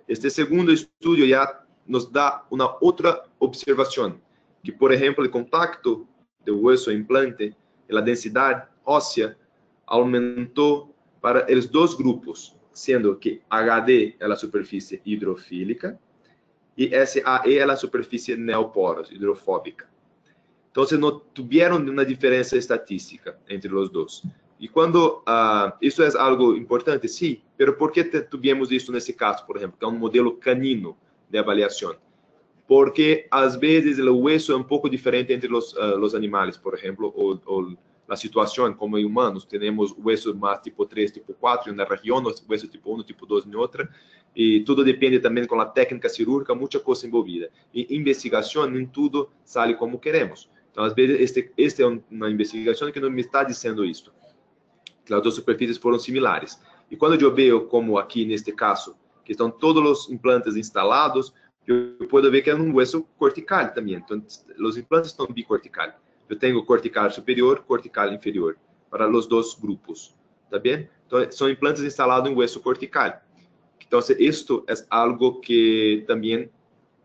Este segundo estudo já nos dá uma outra observação, que, por exemplo, o contacto do hueso implante e a densidade óssea aumentou para os dois grupos, sendo que HD é a superfície hidrofílica e SAE é a superfície neoporos, hidrofóbica. Então, não tiveram uma diferença estatística entre os dois. E quando isso é algo importante, sim, mas por que tivemos isso nesse caso, por exemplo, que é um modelo canino de avaliação? Porque às vezes o hueso é um pouco diferente entre os animais, por exemplo, ou a situação, como em humanos, temos huesos mais tipo 3, tipo 4 em uma região, hueso tipo 1, tipo 2 em outra, e tudo depende também com a técnica cirúrgica, muita coisa envolvida. E investigação, nem tudo sai como queremos. Então, às vezes, esta é uma investigação que não me está dizendo isso, que as duas superfícies foram similares. E quando eu vejo, como aqui neste caso, que estão todos os implantes instalados, eu posso ver que é um hueso cortical também. Então, os implantes estão bicortical. Eu tenho cortical superior, cortical inferior, para os dois grupos. Tá bem? Então, são implantes instalados em hueso cortical. Então, isto é algo que também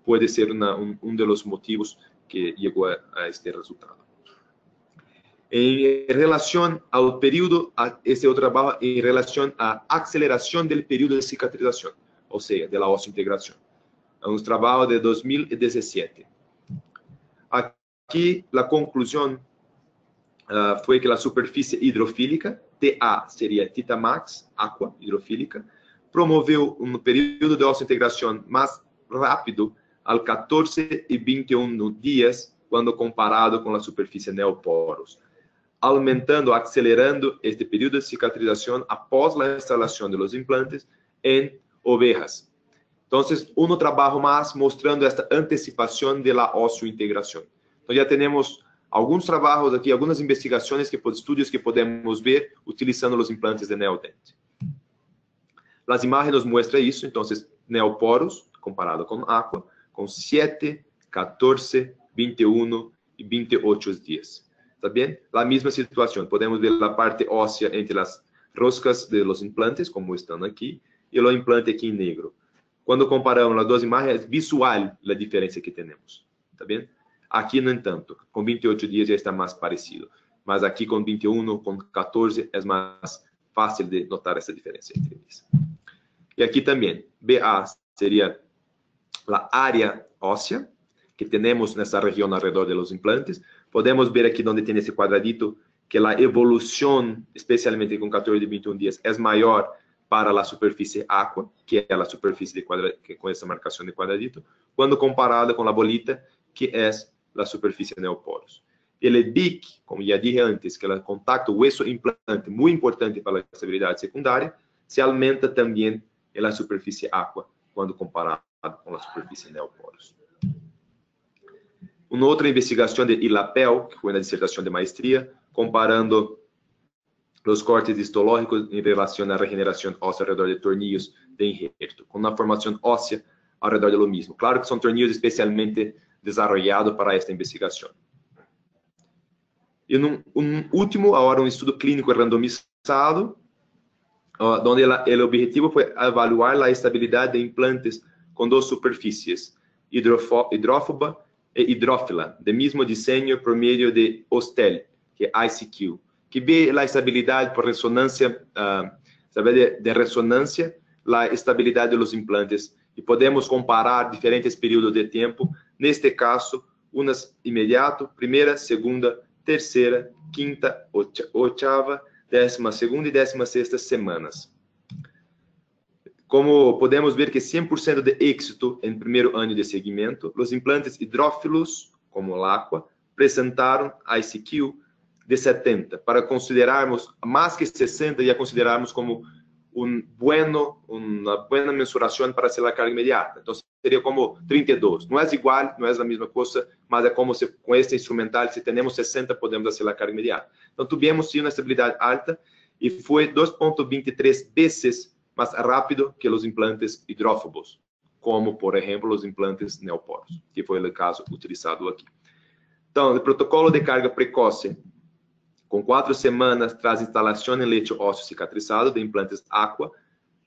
pode ser um dos motivos que chegou a este resultado. Em relação ao período, este é o trabalho em relação à aceleração do período de cicatrização, ou seja, da osseointegração. É um trabalho de 2017. Aqui, a conclusão foi que a superfície hidrofílica, TA seria Theta max, aqua hidrofílica, promoveu um período de osseointegração mais rápido ao 14 e 21 dias, quando comparado com a superfície neoporos, aumentando, acelerando este período de cicatrização após a instalação dos implantes em ovejas. Então, trabalho mais mostrando esta antecipação da osseointegração. Então, já temos alguns trabalhos aqui, algumas investigações, estudos que podemos ver utilizando os implantes de neodente. As imagens nos mostram isso. Então, neoporos, comparado com aqua, com 7, 14, 21 e 28 dias. ¿Está bien? La misma situación. Podemos ver la parte ósea entre las roscas de los implantes, como están aquí, y el implante aquí en negro. Cuando comparamos las dos imágenes, es visual la diferencia que tenemos. ¿Está bien? Aquí no tanto. Con 28 días ya está más parecido. Mas aquí con 21, con 14, es más fácil de notar esa diferencia entre ellos. Y aquí también, BA sería la área ósea que tenemos nessa região alrededor de los implantes. Podemos ver aqui onde tem esse quadradito que a evolução, especialmente com 14 e 21 dias, é maior para a superfície aqua, que é a superfície de com essa marcação de quadradito, quando comparada com a bolita, que é a superfície neoporos. Ele BIC, como já dije antes, que é o contacto hueso-implante, muito importante para a estabilidade secundária, se aumenta também na superfície aqua, quando comparado com a superfície neoporos. Uma outra investigação de Ilapel, que foi na dissertação de maestria, comparando os cortes histológicos em relação à regeneração óssea ao redor de tornillos de injerto, com uma formação óssea ao redor do mesmo. Claro que são tornillos especialmente desenvolvidos para esta investigação. E último, agora um estudo clínico randomizado, onde o objetivo foi avaliar a estabilidade de implantes com duas superfícies, hidrófoba e hidrófila, do mesmo desenho por meio de Hostel, que é ICQ, que vê a estabilidade por ressonância, de ressonância, a estabilidade dos implantes, e podemos comparar diferentes períodos de tempo, neste caso, unas imediato, primeira, segunda, terceira, quinta, oitava, 12ª e 16ª semanas. Como podemos ver que 100% de êxito em primeiro ano de seguimento, os implantes hidrófilos, como o aqua, apresentaram ICQ de 70, para considerarmos, mais que 60, já considerarmos como uma boa mensuração para ser a carga imediata. Então, seria como 32. Não é igual, não é a mesma coisa, mas é como se com este instrumental, se temos 60, podemos fazer a carga imediata. Então, tivemos sim uma estabilidade alta e foi 2,23 vezes mais rápido que os implantes hidrófobos, como, por exemplo, os implantes neoporos, que foi o caso utilizado aqui. Então, o protocolo de carga precoce, com 4 semanas tras instalação em leite ósseo cicatrizado de implantes Aqua,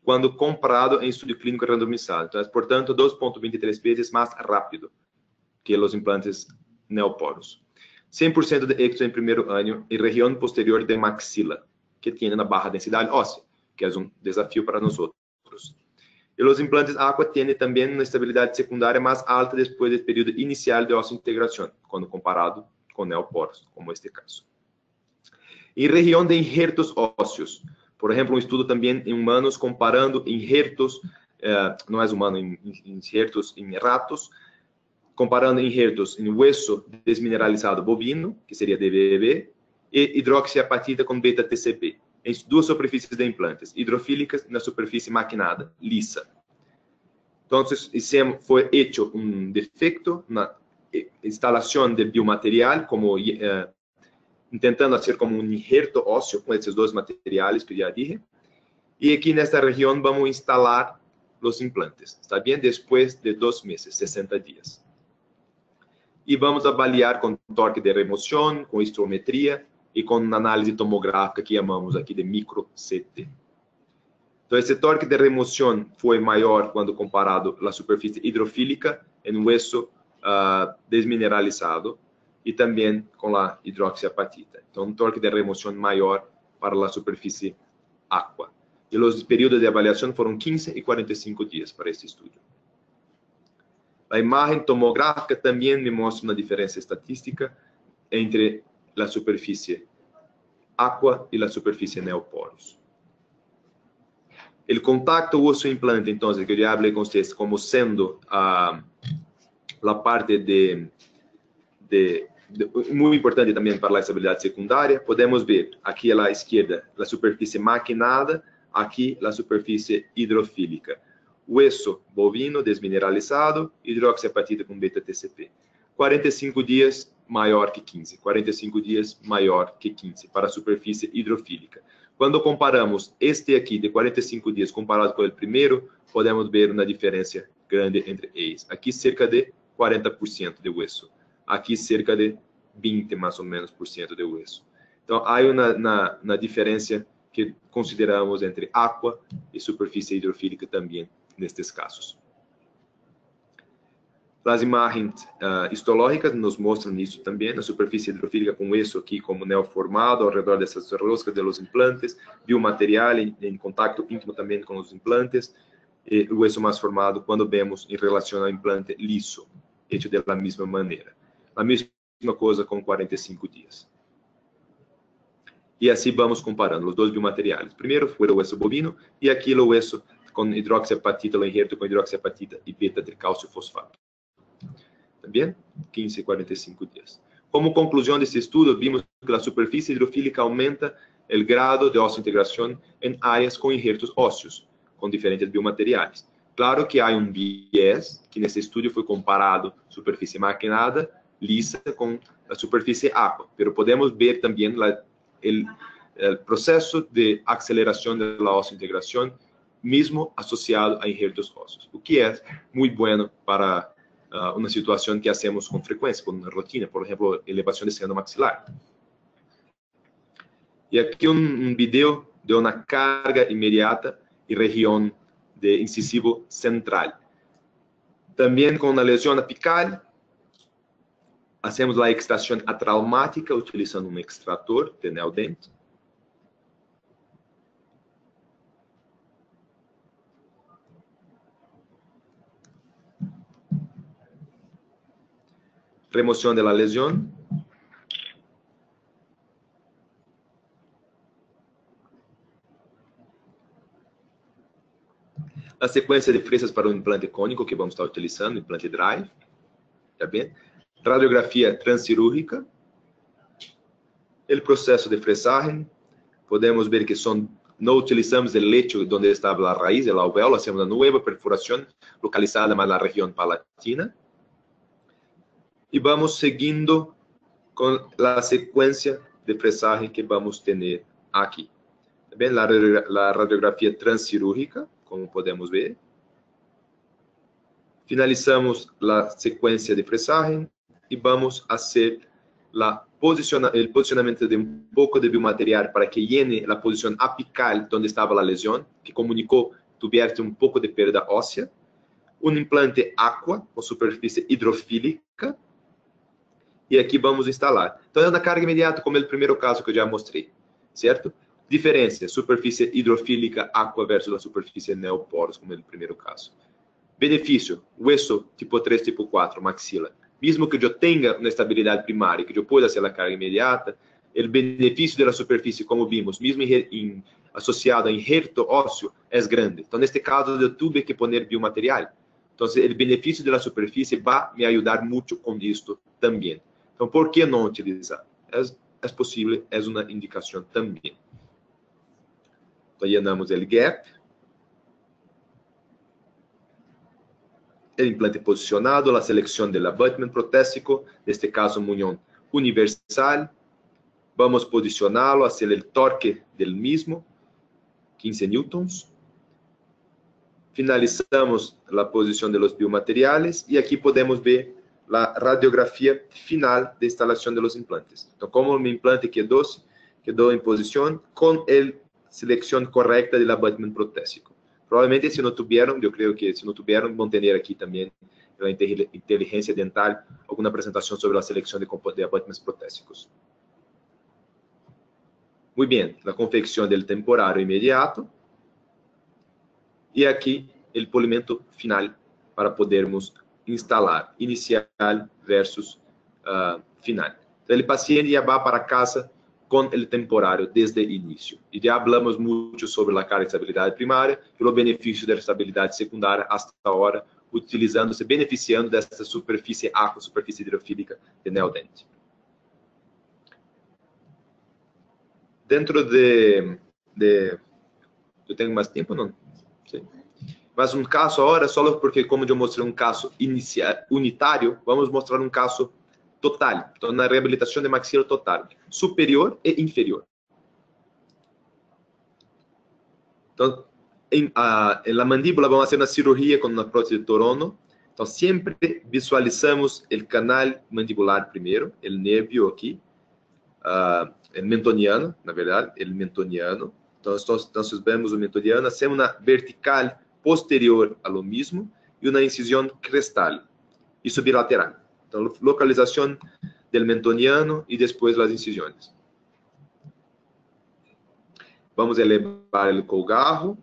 quando comparado em estudo clínico randomizado. Então, portanto, 2,23 vezes mais rápido que os implantes neoporos. 100% de éxito em primeiro ano em região posterior de maxila, que tem uma baixa densidade óssea, que é um desafio para nós outros. E os implantes Aqua têm também uma estabilidade secundária mais alta depois do período inicial de osseointegração, quando comparado com neoporos, como este caso. Em região de injertos ósseos, por exemplo, um estudo também em humanos comparando injertos, não é humano, injertos em ratos, comparando injertos em hueso desmineralizado bovino, que seria DBB, e hidroxiapatita com beta-TCP, em duas superfícies de implantes, hidrofílicas na superfície maquinada, lisa. Então, foi hecho um defecto na instalação de biomaterial, como tentando fazer como um injerto ósseo com esses dois materiais que já dije. E aqui nesta região vamos instalar os implantes, está bem? Depois de 2 meses, 60 dias. E vamos avaliar com torque de remoção, com histometria e com análise tomográfica que chamamos aqui de micro-CT. Então, esse torque de remoção foi maior quando comparado à superfície hidrofílica em hueso desmineralizado, e também com a hidroxiapatita. Então, um torque de remoção maior para a superfície Aqua. E os períodos de avaliação foram 15 e 45 dias para este estudo. A imagem tomográfica também me mostra uma diferença estatística entre a superfície Aqua e a superfície neoporos. O contacto osso-implante, então, que eu já falei com vocês, como sendo a parte muito importante também para a estabilidade secundária, podemos ver aqui à esquerda a superfície maquinada, aqui a superfície hidrofílica. Hueso bovino desmineralizado, hidroxiapatita com beta-TCP. 45 dias maior que 15, 45 dias maior que 15 para a superfície hidrofílica. Quando comparamos este aqui de 45 dias comparado com o primeiro, podemos ver uma diferença grande entre eles. Aqui cerca de 40% de hueso. Aqui cerca de 20, mais ou menos, por cento de hueso. Então, há uma diferença que consideramos entre Aqua e superfície hidrofílica também, nestes casos. As imagens histológicas nos mostram isso também, a superfície hidrofílica com hueso aqui como neoformado ao redor dessas roscas de los implantes, biomaterial em contato íntimo também com os implantes, e o hueso mais formado quando vemos em relação ao implante liso, hecho da mesma maneira. A mesma coisa com 45 dias. E assim vamos comparando os dois biomateriais. Primeiro foi o hueso bovino e aqui o hueso com hidroxiapatita, o injerto com hidroxiapatita e beta-tricálcio-fosfato. Tá bem? 15 e 45 dias. Como conclusão desse estudo, vimos que a superfície hidrofílica aumenta o grado de osseointegração em áreas com injertos ósseos, com diferentes biomateriais. Claro que há um viés, que nesse estudo foi comparado superfície maquinada, lisa, com a superfície Aqua, mas podemos ver também o processo de aceleração da osseointegração, mesmo associado a injertos ósseos, o que é muito bueno para uma situação que hacemos com frequência, com uma rotina, por exemplo, elevação de seno maxilar. E aqui um vídeo de uma carga imediata em região de incisivo central. Também com uma lesão apical, hacemos a extração atraumática utilizando um extrator de neodente. Remoção da lesão. A sequência de frestas para o implante cônico que vamos estar utilizando, implante drive. Tá bem? Radiografia transcirúrgica. O processo de fresagem. Podemos ver que são no utilizamos el lecho donde estaba la raíz, el alvéolo, hacemos una nueva perforación localizada en la región palatina. Y vamos siguiendo con la secuencia de fresaje que vamos a tener aquí. También la radiografía transcirúrgica, como podemos ver. Finalizamos la secuencia de fresaje y vamos a hacer el posicionamiento de un poco de biomaterial para que llene la posición apical donde estaba la lesión, que comunicó tuviste un poco de pérdida ósea. Un implante aqua con superficie hidrofílica. E aqui vamos instalar. Então, é na carga imediata, como é o primeiro caso que eu já mostrei, certo? Diferença, superfície hidrofílica aqua versus a superfície neoporos, como é o primeiro caso. Benefício, hueso tipo 3, tipo 4, maxila. Mesmo que eu tenha uma estabilidade primária, que eu possa fazer a carga imediata, o benefício da superfície, como vimos, mesmo associado a injerto ósseo, é grande. Então, neste caso, eu tive que pôr biomaterial. Então, o benefício da superfície vai me ajudar muito com isto também. Então, por que não utilizar? É possível, é uma indicação também. Então, llenamos o gap. O implante posicionado, a seleção do abutment protésico, neste caso, união universal. Vamos posicioná-lo, fazer o torque del mismo, 15 newtons. Finalizamos a posição dos biomateriais e aqui podemos ver a radiografia final de instalação dos implantes. Então, como o implante quedou em posição com a seleção correta do abutment protésico. Provavelmente, se não tiveram, eu creio que se não tiveram, vão ter aqui também, pela inteligência dental, alguma apresentação sobre a seleção de abutments protésicos. Muito bem, a confecção do temporário imediato. E aqui, o polimento final, para podermos instalar inicial versus final. Então, o paciente já vai para casa com o temporário desde o início. E já falamos muito sobre a carga de estabilidade primária e o benefício da estabilidade secundária até agora, utilizando-se, beneficiando dessa superfície aqua, superfície hidrofílica de neodente. Dentro de eu tenho mais tempo, não? Sim. Mas um caso agora, só porque como eu mostrei um caso unitário, vamos mostrar um caso total. Então, na reabilitação de maxila total, superior e inferior. Então, na mandíbula vamos fazer uma cirurgia com uma prótese de Torono. Então, sempre visualizamos o canal mandibular primeiro, o nervio aqui, o mentoniano, na verdade, o mentoniano. Então, nós vemos o mentoniano, hacemos uma vertical posterior a lo mismo e uma incisão crestal. Isso bilateral. Então, localização do mentoniano e depois as incisões. Vamos elevar o colgarro.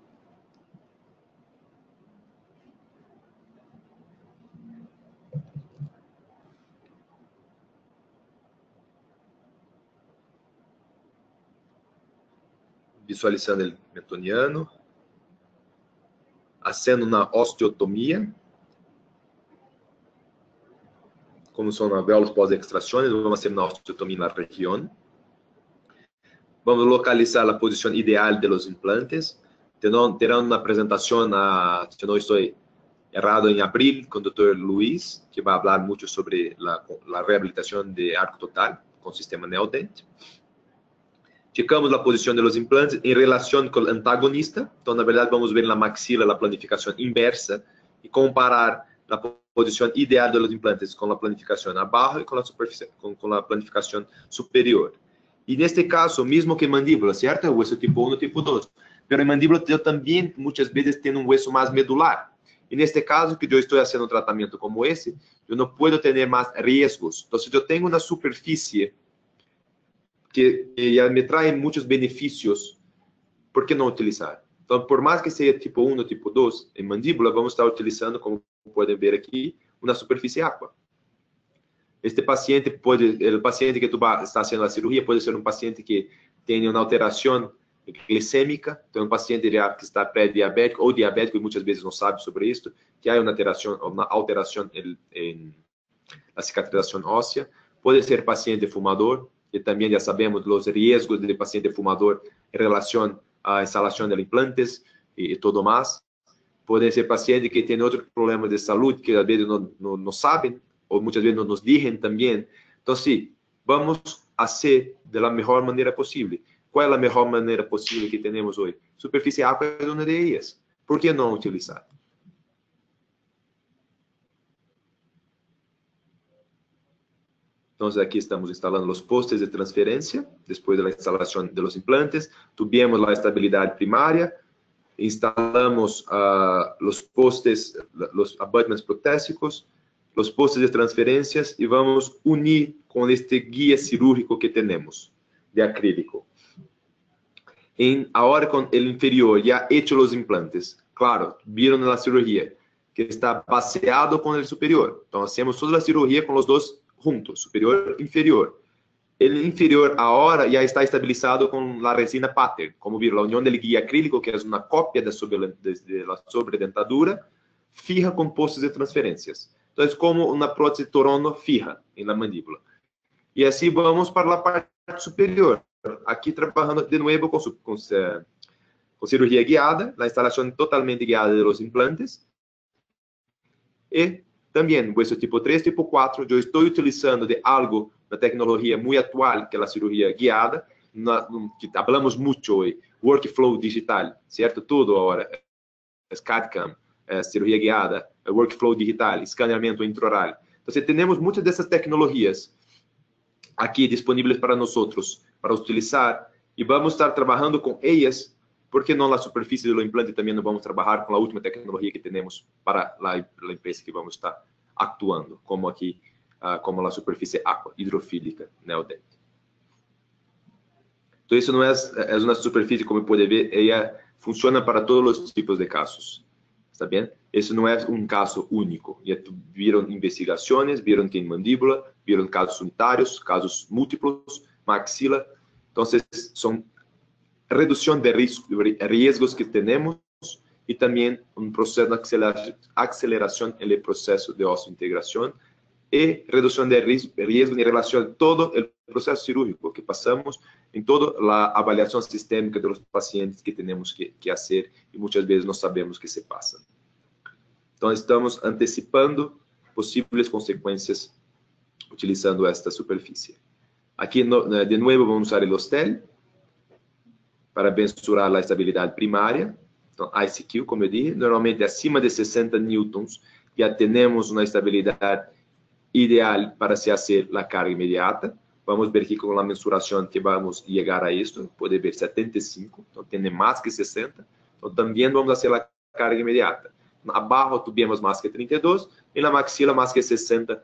Visualizando o mentoniano. Fazendo uma osteotomia. Como são alvéolos pós-extrações, vamos fazer uma osteotomia na região. Vamos localizar a posição ideal dos implantes. Terão uma apresentação, se não estou errado, em abril, com o Dr. Luiz, que vai falar muito sobre a reabilitação de arco total com o sistema neodente. Checamos a posição dos implantes em relação com o antagonista. Então, na verdade, vamos ver na maxila a planificação inversa e comparar a posição ideal dos implantes com a planificação abaixo e com a superfície, com a planificação superior. E neste caso, mesmo que mandíbula, certo? O hueso tipo 1 e tipo 2. Mas em mandíbula eu também, muitas vezes, tenho um hueso mais medular. E neste caso, que eu estou fazendo um tratamento como esse, eu não posso ter mais riscos. Então, se eu tenho uma superfície que já me traz muitos benefícios, por que não utilizar? Então, por mais que seja tipo 1 ou tipo 2, em mandíbula, vamos estar utilizando, como podem ver aqui, uma superfície aqua. O paciente que está fazendo a cirurgia pode ser um paciente que tem uma alteração glicêmica, então um paciente que está pré-diabético ou diabético e muitas vezes não sabe sobre isso, que há uma alteração na cicatrização óssea. Pode ser paciente fumador, e também já sabemos os riscos do paciente fumador em relação a instalación de implantes y todo más. Pueden ser pacientes que tienen otros problemas de salud que a veces no saben o muchas veces no nos dicen también. Entonces, sí, vamos a hacer de la mejor manera posible. ¿Cuál es la mejor manera posible que tenemos hoy? Superficie aqua es una de ellas. ¿Por qué no utilizar? Entonces, aquí estamos instalando los postes de transferencia. Después de la instalación de los implantes, tuvimos la estabilidad primaria. Instalamos los postes, los abutments protésicos, los postes de transferencias y vamos a unir con este guía cirúrgico que tenemos de acrílico. Ahora con el inferior ya hecho los implantes, claro, vieron la cirugía que está baseado con el superior. Entonces hacemos toda la cirugía con los dos juntos, superior e inferior. El inferior ahora ya está estabilizado con la resina pattern, como vieron, la unión del guía acrílico, que es una copia de la sobredentadura, fija con postes de transferencias. Entonces, como una prótesis Torono fija en la mandíbula. Y así vamos para la parte superior. Aquí trabajando de nuevo con cirugía guiada, la instalación totalmente guiada de los implantes. Y también, hueso tipo 3, tipo 4, yo estoy utilizando de algo, una tecnología muy actual, que es la cirugía guiada, que hablamos mucho hoy, workflow digital, ¿cierto? Todo ahora, es CAD/CAM, cirugía guiada, workflow digital, escaneamiento intraoral. Entonces, tenemos muchas de esas tecnologías aquí disponibles para nosotros, para utilizar, y vamos a estar trabajando con ellas. ¿Por qué no la superficie del implante también no vamos a trabajar con la última tecnología que tenemos para la empresa que vamos a estar actuando, como aquí, como la superficie aqua, hidrofílica, Neodent? Entonces, eso no es una superficie, como puede ver, ella funciona para todos los tipos de casos. ¿Está bien? Eso no es un caso único. Ya vieron investigaciones, vieron que en mandíbula, vieron casos unitarios, casos múltiplos, maxila. Entonces, son reducción de riesgos que tenemos y también un proceso de aceleración en el proceso de osseointegración y reducción de riesgo en relación a todo el proceso cirúrgico que pasamos, en toda la avaliación sistémica de los pacientes que tenemos que hacer y muchas veces no sabemos qué se pasa. Entonces, estamos anticipando posibles consecuencias utilizando esta superficie. Aquí, de nuevo, vamos a usar el Ostel para mensurar a estabilidade primária. Então, ICQ, como eu disse, normalmente acima de 60 newtons, já temos uma estabilidade ideal para se fazer a carga imediata. Vamos ver aqui com a mensuração que vamos chegar a isto. Pode ver 75, então tem mais que 60. Então, também vamos fazer a carga imediata. Abaixo, tivemos mais que 32, e na maxila, mais que 60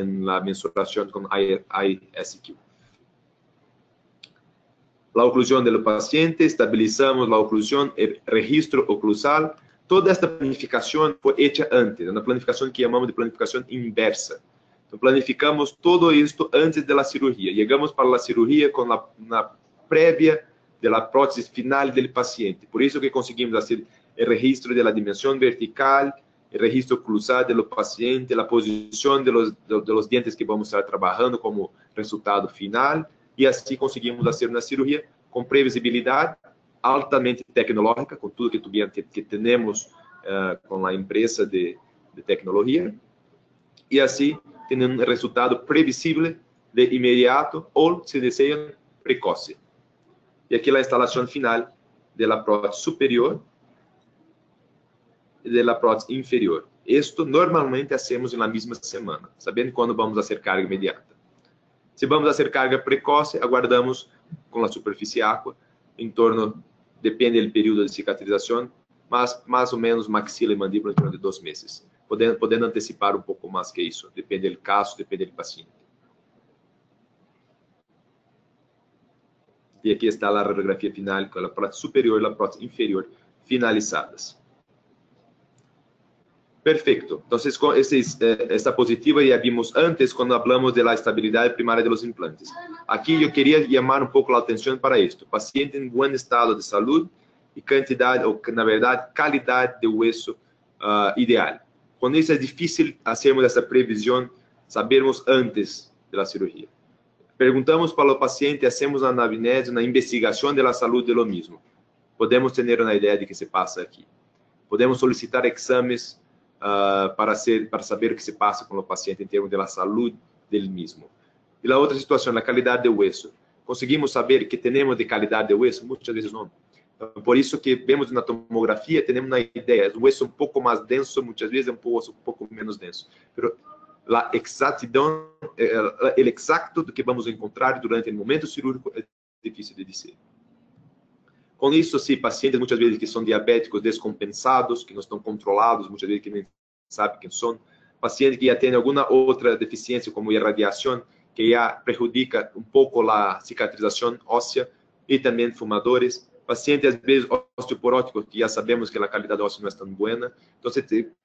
na mensuração com ICQ. La oclusión del paciente, estabilizamos la oclusión, el registro oclusal. Toda esta planificación fue hecha antes, una planificación que llamamos de planificación inversa. Entonces, planificamos todo esto antes de la cirugía. Llegamos para la cirugía con una previa de la prótesis final del paciente. Por eso que conseguimos hacer el registro de la dimensión vertical, el registro oclusal de los pacientes, la posición de los dientes que vamos a estar trabajando como resultado final. E assim conseguimos fazer uma cirurgia com previsibilidade altamente tecnológica, com tudo que temos com a empresa de tecnologia, e assim tendo um resultado previsível de imediato ou, se desejam, precoce. E aqui a instalação final da prótese superior e da prótese inferior. Isto normalmente hacemos na mesma semana, sabendo quando vamos fazer carga imediata. Se vamos fazer carga precoce, aguardamos com a superfície aqua, em torno, depende do período de cicatrização, mas mais ou menos maxila e mandíbula em torno de 2 meses. Podendo antecipar um pouco mais que isso, depende do caso, depende do paciente. E aqui está a radiografia final, com a prótese superior e a prótese inferior finalizadas. Perfecto. Entonces, con esta positiva ya vimos antes cuando hablamos de la estabilidad primaria de los implantes. Aquí yo quería llamar un poco la atención para esto. Paciente en buen estado de salud y cantidad, o na verdade, calidad de hueso ideal. Cuando eso es difícil, hacemos esa previsión, sabemos antes de la cirugía. Perguntamos para o paciente, hacemos una anamnese, una investigación de la salud de lo mismo. podemos tener una idea de qué se pasa aquí. Podemos solicitar exámenes para saber qué se pasa con el paciente en términos de la salud del mismo. Y la otra situación, la calidad de hueso. ¿Conseguimos saber qué tenemos de calidad de hueso? Muchas veces no. Por eso que vemos una tomografía, tenemos una idea, es un hueso un poco más denso, muchas veces un poco menos denso. Pero la exactitud, el exacto que vamos a encontrar durante el momento cirúrgico es difícil de decir. Con isso, sim, pacientes muitas vezes que são diabéticos descompensados, que não estão controlados, muitas vezes que nem sabem quem são. Pacientes que já têm alguma outra deficiência, como irradiação, que já prejudica um pouco a cicatrização óssea, e também fumadores. Pacientes, às vezes, osteoporóticos, que já sabemos que a qualidade óssea não é tão boa. Então,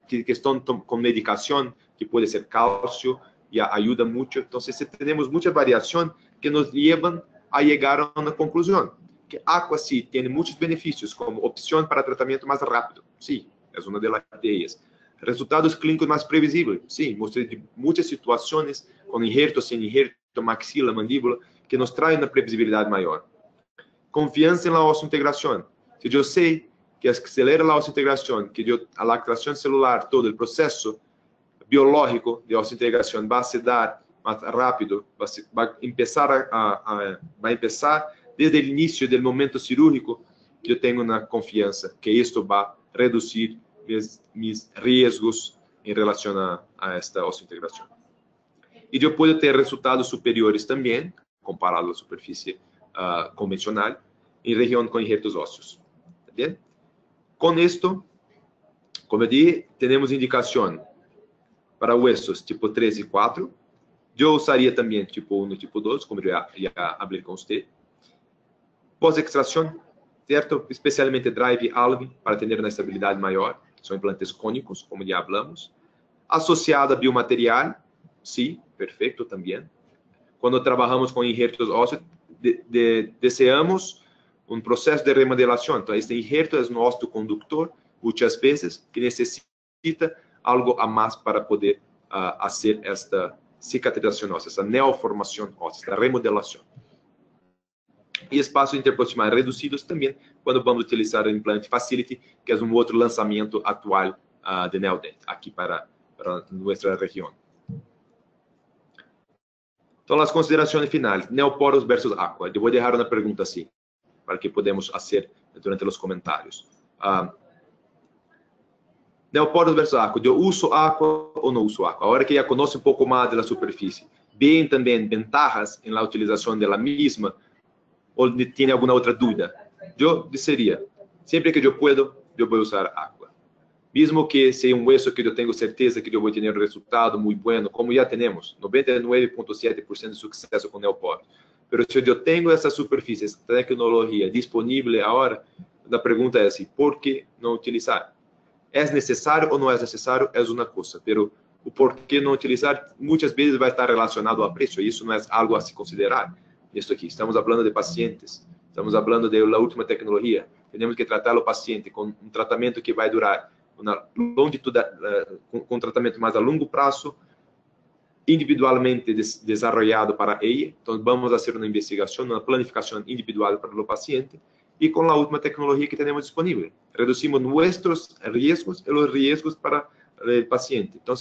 que estão com medicação, que pode ser cálcio, e ajuda muito. Então, temos muita variação que nos levam a chegar a uma conclusão. Que aqua sí tiene muchos beneficios como opción para tratamiento más rápido. Sí, es una de las ideas. Resultados clínicos más previsibles. Sí, mostré muchas situaciones con injerto, sin injerto, maxila, mandíbula, que nos traen una previsibilidad mayor. Confianza en la osseointegración. Si yo sé que acelera la osseointegración, que a lactación celular, todo el proceso biológico de osseointegración va a se dar más rápido, va a empezar desde o início do momento cirúrgico, que eu tenho uma confiança que isto vai reduzir meus riscos em relação a esta osseointegração. E eu posso ter resultados superiores também, comparado à superfície convencional, em região com injertos ósseos. Tá bem? Com isto, como eu disse, temos indicação para huesos tipo 3 e 4. Eu usaria também tipo 1 e tipo 2, como eu já falei com você. Pós-extração, certo? Especialmente drive Alvin, para ter uma estabilidade maior. São implantes cônicos, como já falamos. Associada a biomaterial, sim, perfeito também. Quando trabalhamos com injertos ósseos, deseamos um processo de remodelação. Então, este injerto é um ósseo condutor, muitas vezes, que necessita algo a mais para poder fazer esta cicatrização óssea, essa neoformação óssea, esta remodelação. E espaços interproximais reduzidos também, quando vamos utilizar o implante Facility, que é um outro lançamento atual de Neodent, aqui para nossa região. Então, as considerações finais, neoporos versus aqua. Eu vou deixar uma pergunta assim, para que podemos fazer durante os comentários. Neoporos versus aqua. Eu uso aqua ou não uso aqua? Agora que já conhece um pouco mais da superfície, bem também vantagens na utilização da mesma, ou tem alguma outra dúvida? Eu dizeria, sempre que eu puedo, eu vou usar água. Mesmo que seja um hueso que eu tenho certeza que eu vou ter um resultado muito bom, como já temos, 99,7% de sucesso com neopor. Mas se eu tenho essa superfície, essa tecnologia disponível agora, a pergunta é assim, por que não utilizar? É necessário ou não é necessário? É uma coisa, mas o porquê não utilizar muitas vezes vai estar relacionado ao preço, e isso não é algo a se considerar. Isso aqui, estamos falando de pacientes, estamos falando da última tecnologia, temos que tratar o paciente com um tratamento que vai durar uma longitude, com um tratamento mais a longo prazo, individualmente desenvolvido para ele. Então, vamos fazer uma investigação, uma planificação individual para o paciente, e com a última tecnologia que temos disponível. Reduzimos nossos riscos e os riscos para o paciente. Então,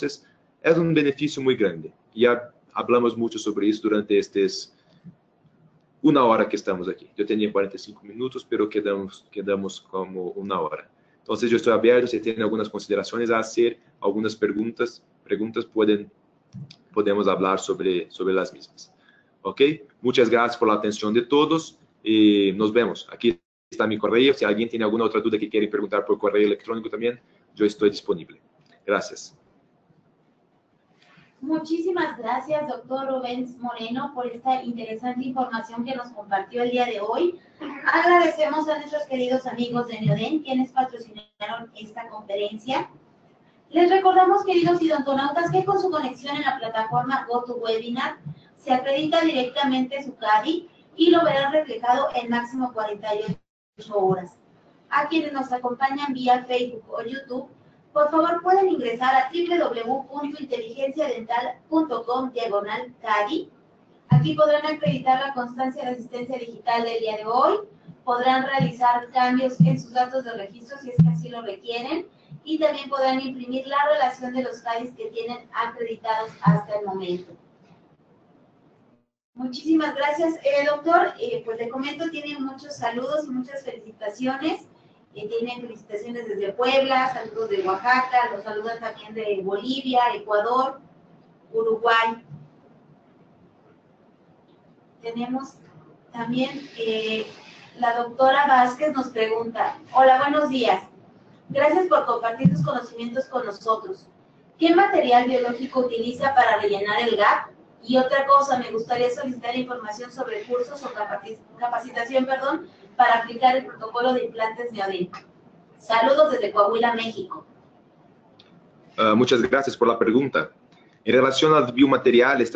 é um benefício muito grande. Já falamos muito sobre isso durante estes 1 hora que estamos aqui. Eu tinha 45 minutos, mas quedamos como 1 hora. Então, eu estou aberto, se tem algumas considerações a fazer, algumas perguntas podemos falar sobre as mesmas. Ok? Muitas graças por a atenção de todos e nos vemos. Aqui está meu correio. Se alguém tem alguma outra dúvida que querem perguntar por correio eletrônico também, eu estou disponível. Graças. Muchísimas gracias, doctor Rubens Moreno, por esta interesante información que nos compartió el día de hoy. Agradecemos a nuestros queridos amigos de Neodent, quienes patrocinaron esta conferencia. Les recordamos, queridos idontonautas, que con su conexión en la plataforma GoToWebinar se acredita directamente su CADI y lo verán reflejado en máximo 48 horas. A quienes nos acompañan vía Facebook o YouTube, por favor, pueden ingresar a www.inteligenciadental.com/CADI. Aquí podrán acreditar la constancia de asistencia digital del día de hoy, podrán realizar cambios en sus datos de registro si es que así lo requieren, y también podrán imprimir la relación de los CAIS que tienen acreditados hasta el momento. Muchísimas gracias, doctor. Pues le comento, tiene muchos saludos y muchas felicitaciones. Tiene felicitaciones desde Puebla, saludos de Oaxaca, los saludan también de Bolivia, Ecuador, Uruguay. Tenemos también la doctora Vázquez nos pregunta: hola, buenos días. Gracias por compartir tus conocimientos con nosotros. ¿Qué material biológico utiliza para rellenar el gap? Y otra cosa, me gustaría solicitar información sobre cursos o capacitación, para aplicar el protocolo de implantes Neodent. Saludos desde Coahuila, México. Muchas gracias por la pregunta. En relación a los biomateriales,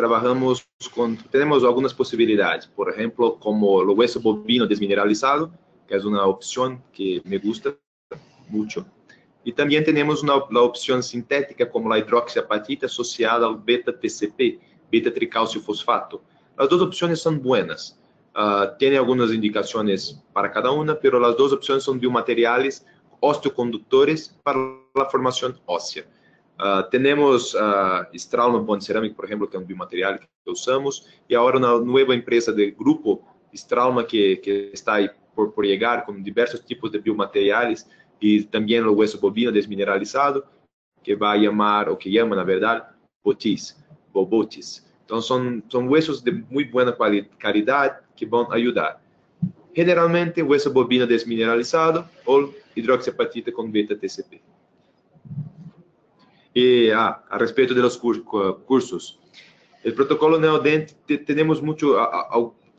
tenemos algunas posibilidades. Por ejemplo, como el hueso bovino desmineralizado, que es una opción que me gusta mucho. Y también tenemos la opción sintética como la hidroxiapatita asociada al beta-TCP, beta-tricalciofosfato. Las dos opciones son buenas. Tiene algunas indicaciones para cada una, pero las dos opciones son biomateriales osteoconductores para la formación ósea. Tenemos Straumann Bond Ceramic, por ejemplo, que es un biomaterial que usamos, y ahora una nueva empresa del grupo Straumann que está ahí por llegar con diversos tipos de biomateriales, y también el hueso bovino desmineralizado, que va a llamar, o que llama, na verdad, Botis. Entonces son huesos de muy buena calidad que van a ayudar. Generalmente hueso bovino desmineralizado o hidroxiapatita con beta-TCP. Y a respecto de los cursos, el protocolo Neodent, tenemos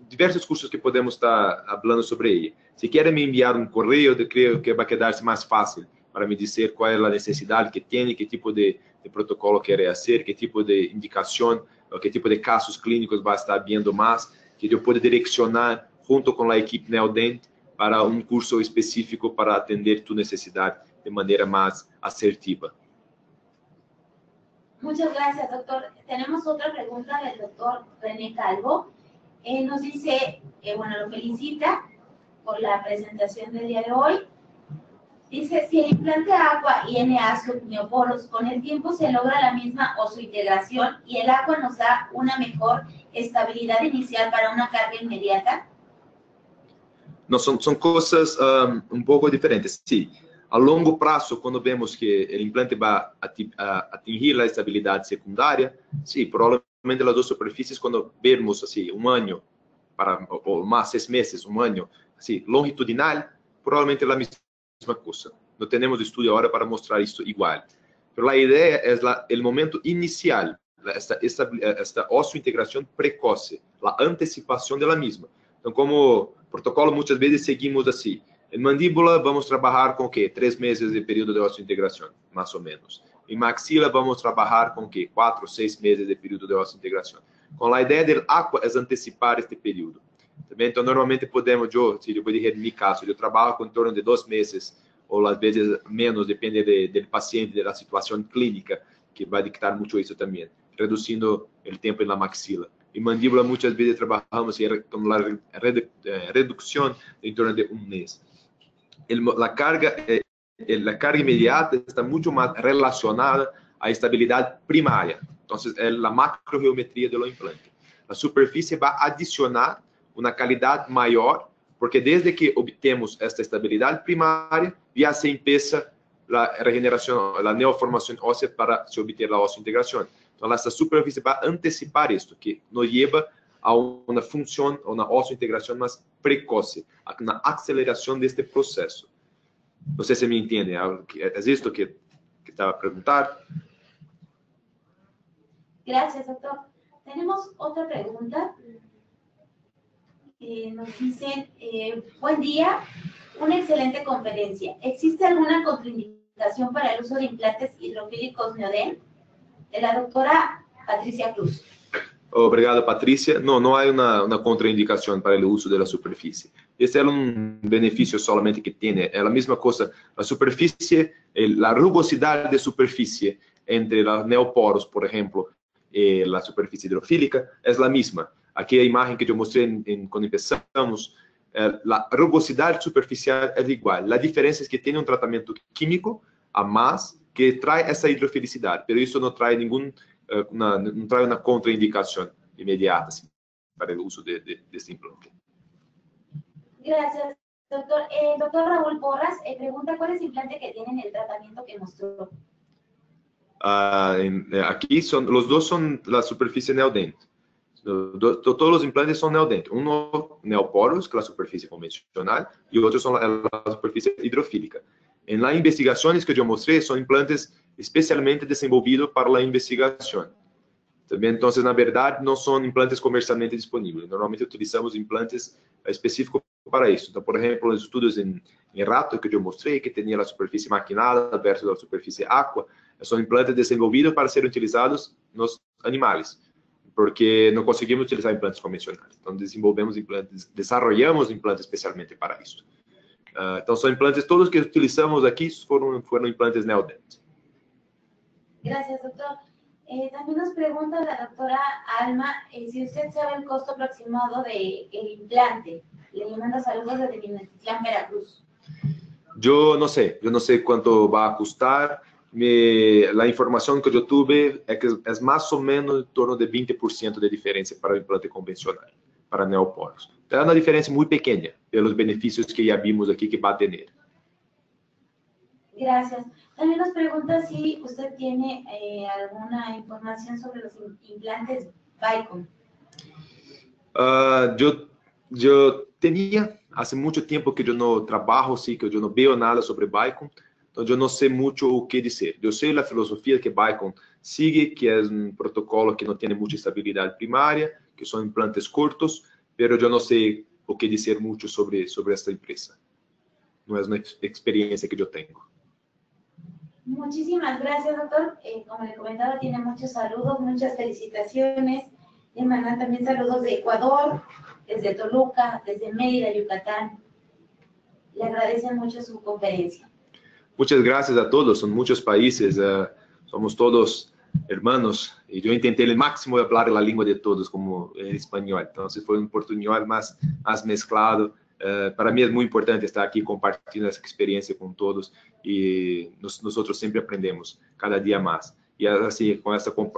diversos cursos que podemos estar hablando sobre ello. Si quieren me enviar un correo, creo que va a quedarse más fácil para me decir cuál es la necesidad que tiene, qué tipo de protocolo quiere hacer, qué tipo de indicación, o qué tipo de casos clínicos va a estar viendo más, que yo pueda direccionar junto con la equipe Neodent para un curso específico para atender tu necesidad de manera más asertiva. Muchas gracias, doctor. Tenemos otra pregunta del doctor René Calvo. Nos dice, lo felicita por la presentación del día de hoy. Dice, si el implante Aqua y NA submioporos con el tiempo se logra la misma osseointegración y el Aqua nos da una mejor estabilidad inicial para una carga inmediata. No, son cosas un poco diferentes. Sí, a longo plazo, cuando vemos que el implante va a atingir la estabilidad secundaria, sí, probablemente las dos superficies, cuando vemos así un año, o más 6 meses, un año, así, longitudinal, probablemente la misma cosa. No tenemos estudio ahora para mostrar esto igual. Pero la idea es el momento inicial, esta osseointegración precoce, la anticipación de la misma. Entonces, como protocolo, muchas veces seguimos así. En mandíbula vamos a trabajar con ¿qué? 3 meses de periodo de osseointegración, más o menos. En maxila vamos a trabajar con ¿qué? 4 o 6 meses de periodo de osseointegración. Con la idea del Aqua es anticipar este periodo. Também, então, normalmente podemos, eu vou dizer, em meu caso, eu trabalho com em torno de 2 meses, ou às vezes menos, depende do paciente, da situação clínica, que vai dictar muito isso também, reduzindo o tempo na maxila. Em mandíbula, muitas vezes trabalhamos com a redução em torno de 1 mês. A carga imediata está muito mais relacionada à estabilidade primária. Então, é a macrogeometria do implante. A superfície vai adicionar uma qualidade maior, porque desde que obtemos esta estabilidade primária, já se empieza a regeneração, a neoformação óssea para se obter a osseointegração. Então, essa superfície vai antecipar isto, que nos leva a uma função, a uma osseointegração mais precoce, a uma aceleração deste processo. Não sei se me entende, é isto que estava a perguntar. Gracias, doctor. Tenemos otra pregunta. Nos dicen, buen día, una excelente conferencia. ¿Existe alguna contraindicación para el uso de implantes hidrofílicos Neodent? De la doctora Patricia Cruz. Obrigado, Patrícia. Não há uma contraindicação para o uso da superfície. Este é benefício solamente que tem. É a mesma coisa. A superfície, a rugosidade de superfície entre os neoporos, por exemplo, e a superfície hidrofílica é a mesma. Aqui a imagem que eu mostrei quando começamos, la rugosidad superficial es igual. La diferencia es que tiene un tratamiento químico a más que trae esa hidrofilicidad, pero eso no trae no trae una contraindicación inmediata ¿sí? Para el uso de este implante. Gracias, doctor. Doctor Raúl Porras pregunta cuál es el implante que tiene en el tratamiento que mostró. Aquí los dos son la superficie neodente. Todos los implantes son neodentes. Uno neoporos, que es la superficie convencional, y otro son la superficie hidrofílica. En las investigaciones que yo mostré, son implantes especialmente desenvolvidos para la investigación. También, entonces, na verdade, não são implantes comercialmente disponíveis. Normalmente, utilizamos implantes específicos para isso. Então, por exemplo, os estudos em rato que eu mostrei, que tinha a superfície maquinada versus a superfície aqua, são implantes desenvolvidos para serem utilizados nos animais, porque não conseguimos utilizar implantes convencionais. Então, desarrollamos implantes especialmente para isso. Então, são implantes, todos que utilizamos aqui foram implantes neodentes. Gracias, doctor. También nos pregunta la doctora Alma si usted sabe el costo aproximado del implante. Le manda saludos desde Minatitlán, Veracruz. Yo no sé cuánto va a costar. La información que yo tuve es que es más o menos en torno de 20% de diferencia para el implante convencional, para neoporos. Es una diferencia muy pequeña de los beneficios que ya vimos aquí que va a tener. Gracias. También nos pregunta si usted tiene alguna información sobre los implantes Vicon. Yo tenía hace mucho tiempo que yo no trabajo, sí, que yo no veo nada sobre Vicon, entonces yo no sé mucho o qué decir. Yo sé la filosofía que Vicon sigue, que es un protocolo que no tiene mucha estabilidad primaria, que son implantes cortos, pero yo no sé o qué decir mucho sobre esta empresa. No es una experiencia que yo tengo. Muchísimas gracias, doctor. Como le comentaba, tiene muchos saludos, muchas felicitaciones. Le mandan también saludos de Ecuador, desde Toluca, desde Mérida, Yucatán. Le agradecen mucho su conferencia. Muchas gracias a todos, son muchos países, somos todos hermanos, y yo intenté el máximo de hablar la lengua de todos, como el español, entonces fue un portuñol más mezclado. Para mí es muy importante estar aquí compartiendo esa experiencia con todos y nosotros siempre aprendemos cada día más. Y así,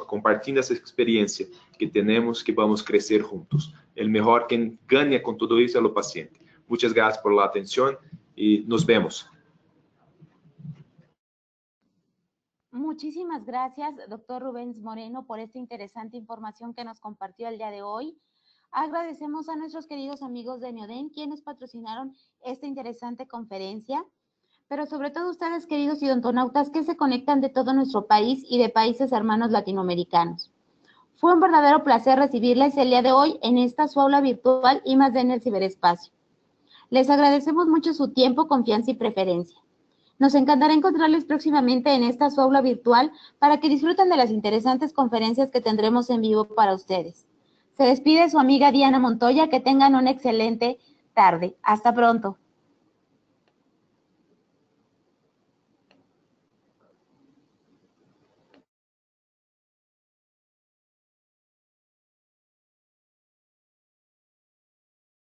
compartiendo esa experiencia que tenemos, que vamos a crecer juntos. El mejor quien gana con todo eso es el paciente. Muchas gracias por la atención y nos vemos. Muchísimas gracias, doctor Rubens Moreno, por esta interesante información que nos compartió el día de hoy. Agradecemos a nuestros queridos amigos de Neodent, quienes patrocinaron esta interesante conferencia, pero sobre todo ustedes, queridos odontonautas, que se conectan de todo nuestro país y de países hermanos latinoamericanos. Fue un verdadero placer recibirles el día de hoy en esta su aula virtual y más en el ciberespacio. Les agradecemos mucho su tiempo, confianza y preferencia. Nos encantará encontrarles próximamente en esta su aula virtual para que disfruten de las interesantes conferencias que tendremos en vivo para ustedes. Se despide su amiga Diana Montoya, que tengan una excelente tarde. Hasta pronto.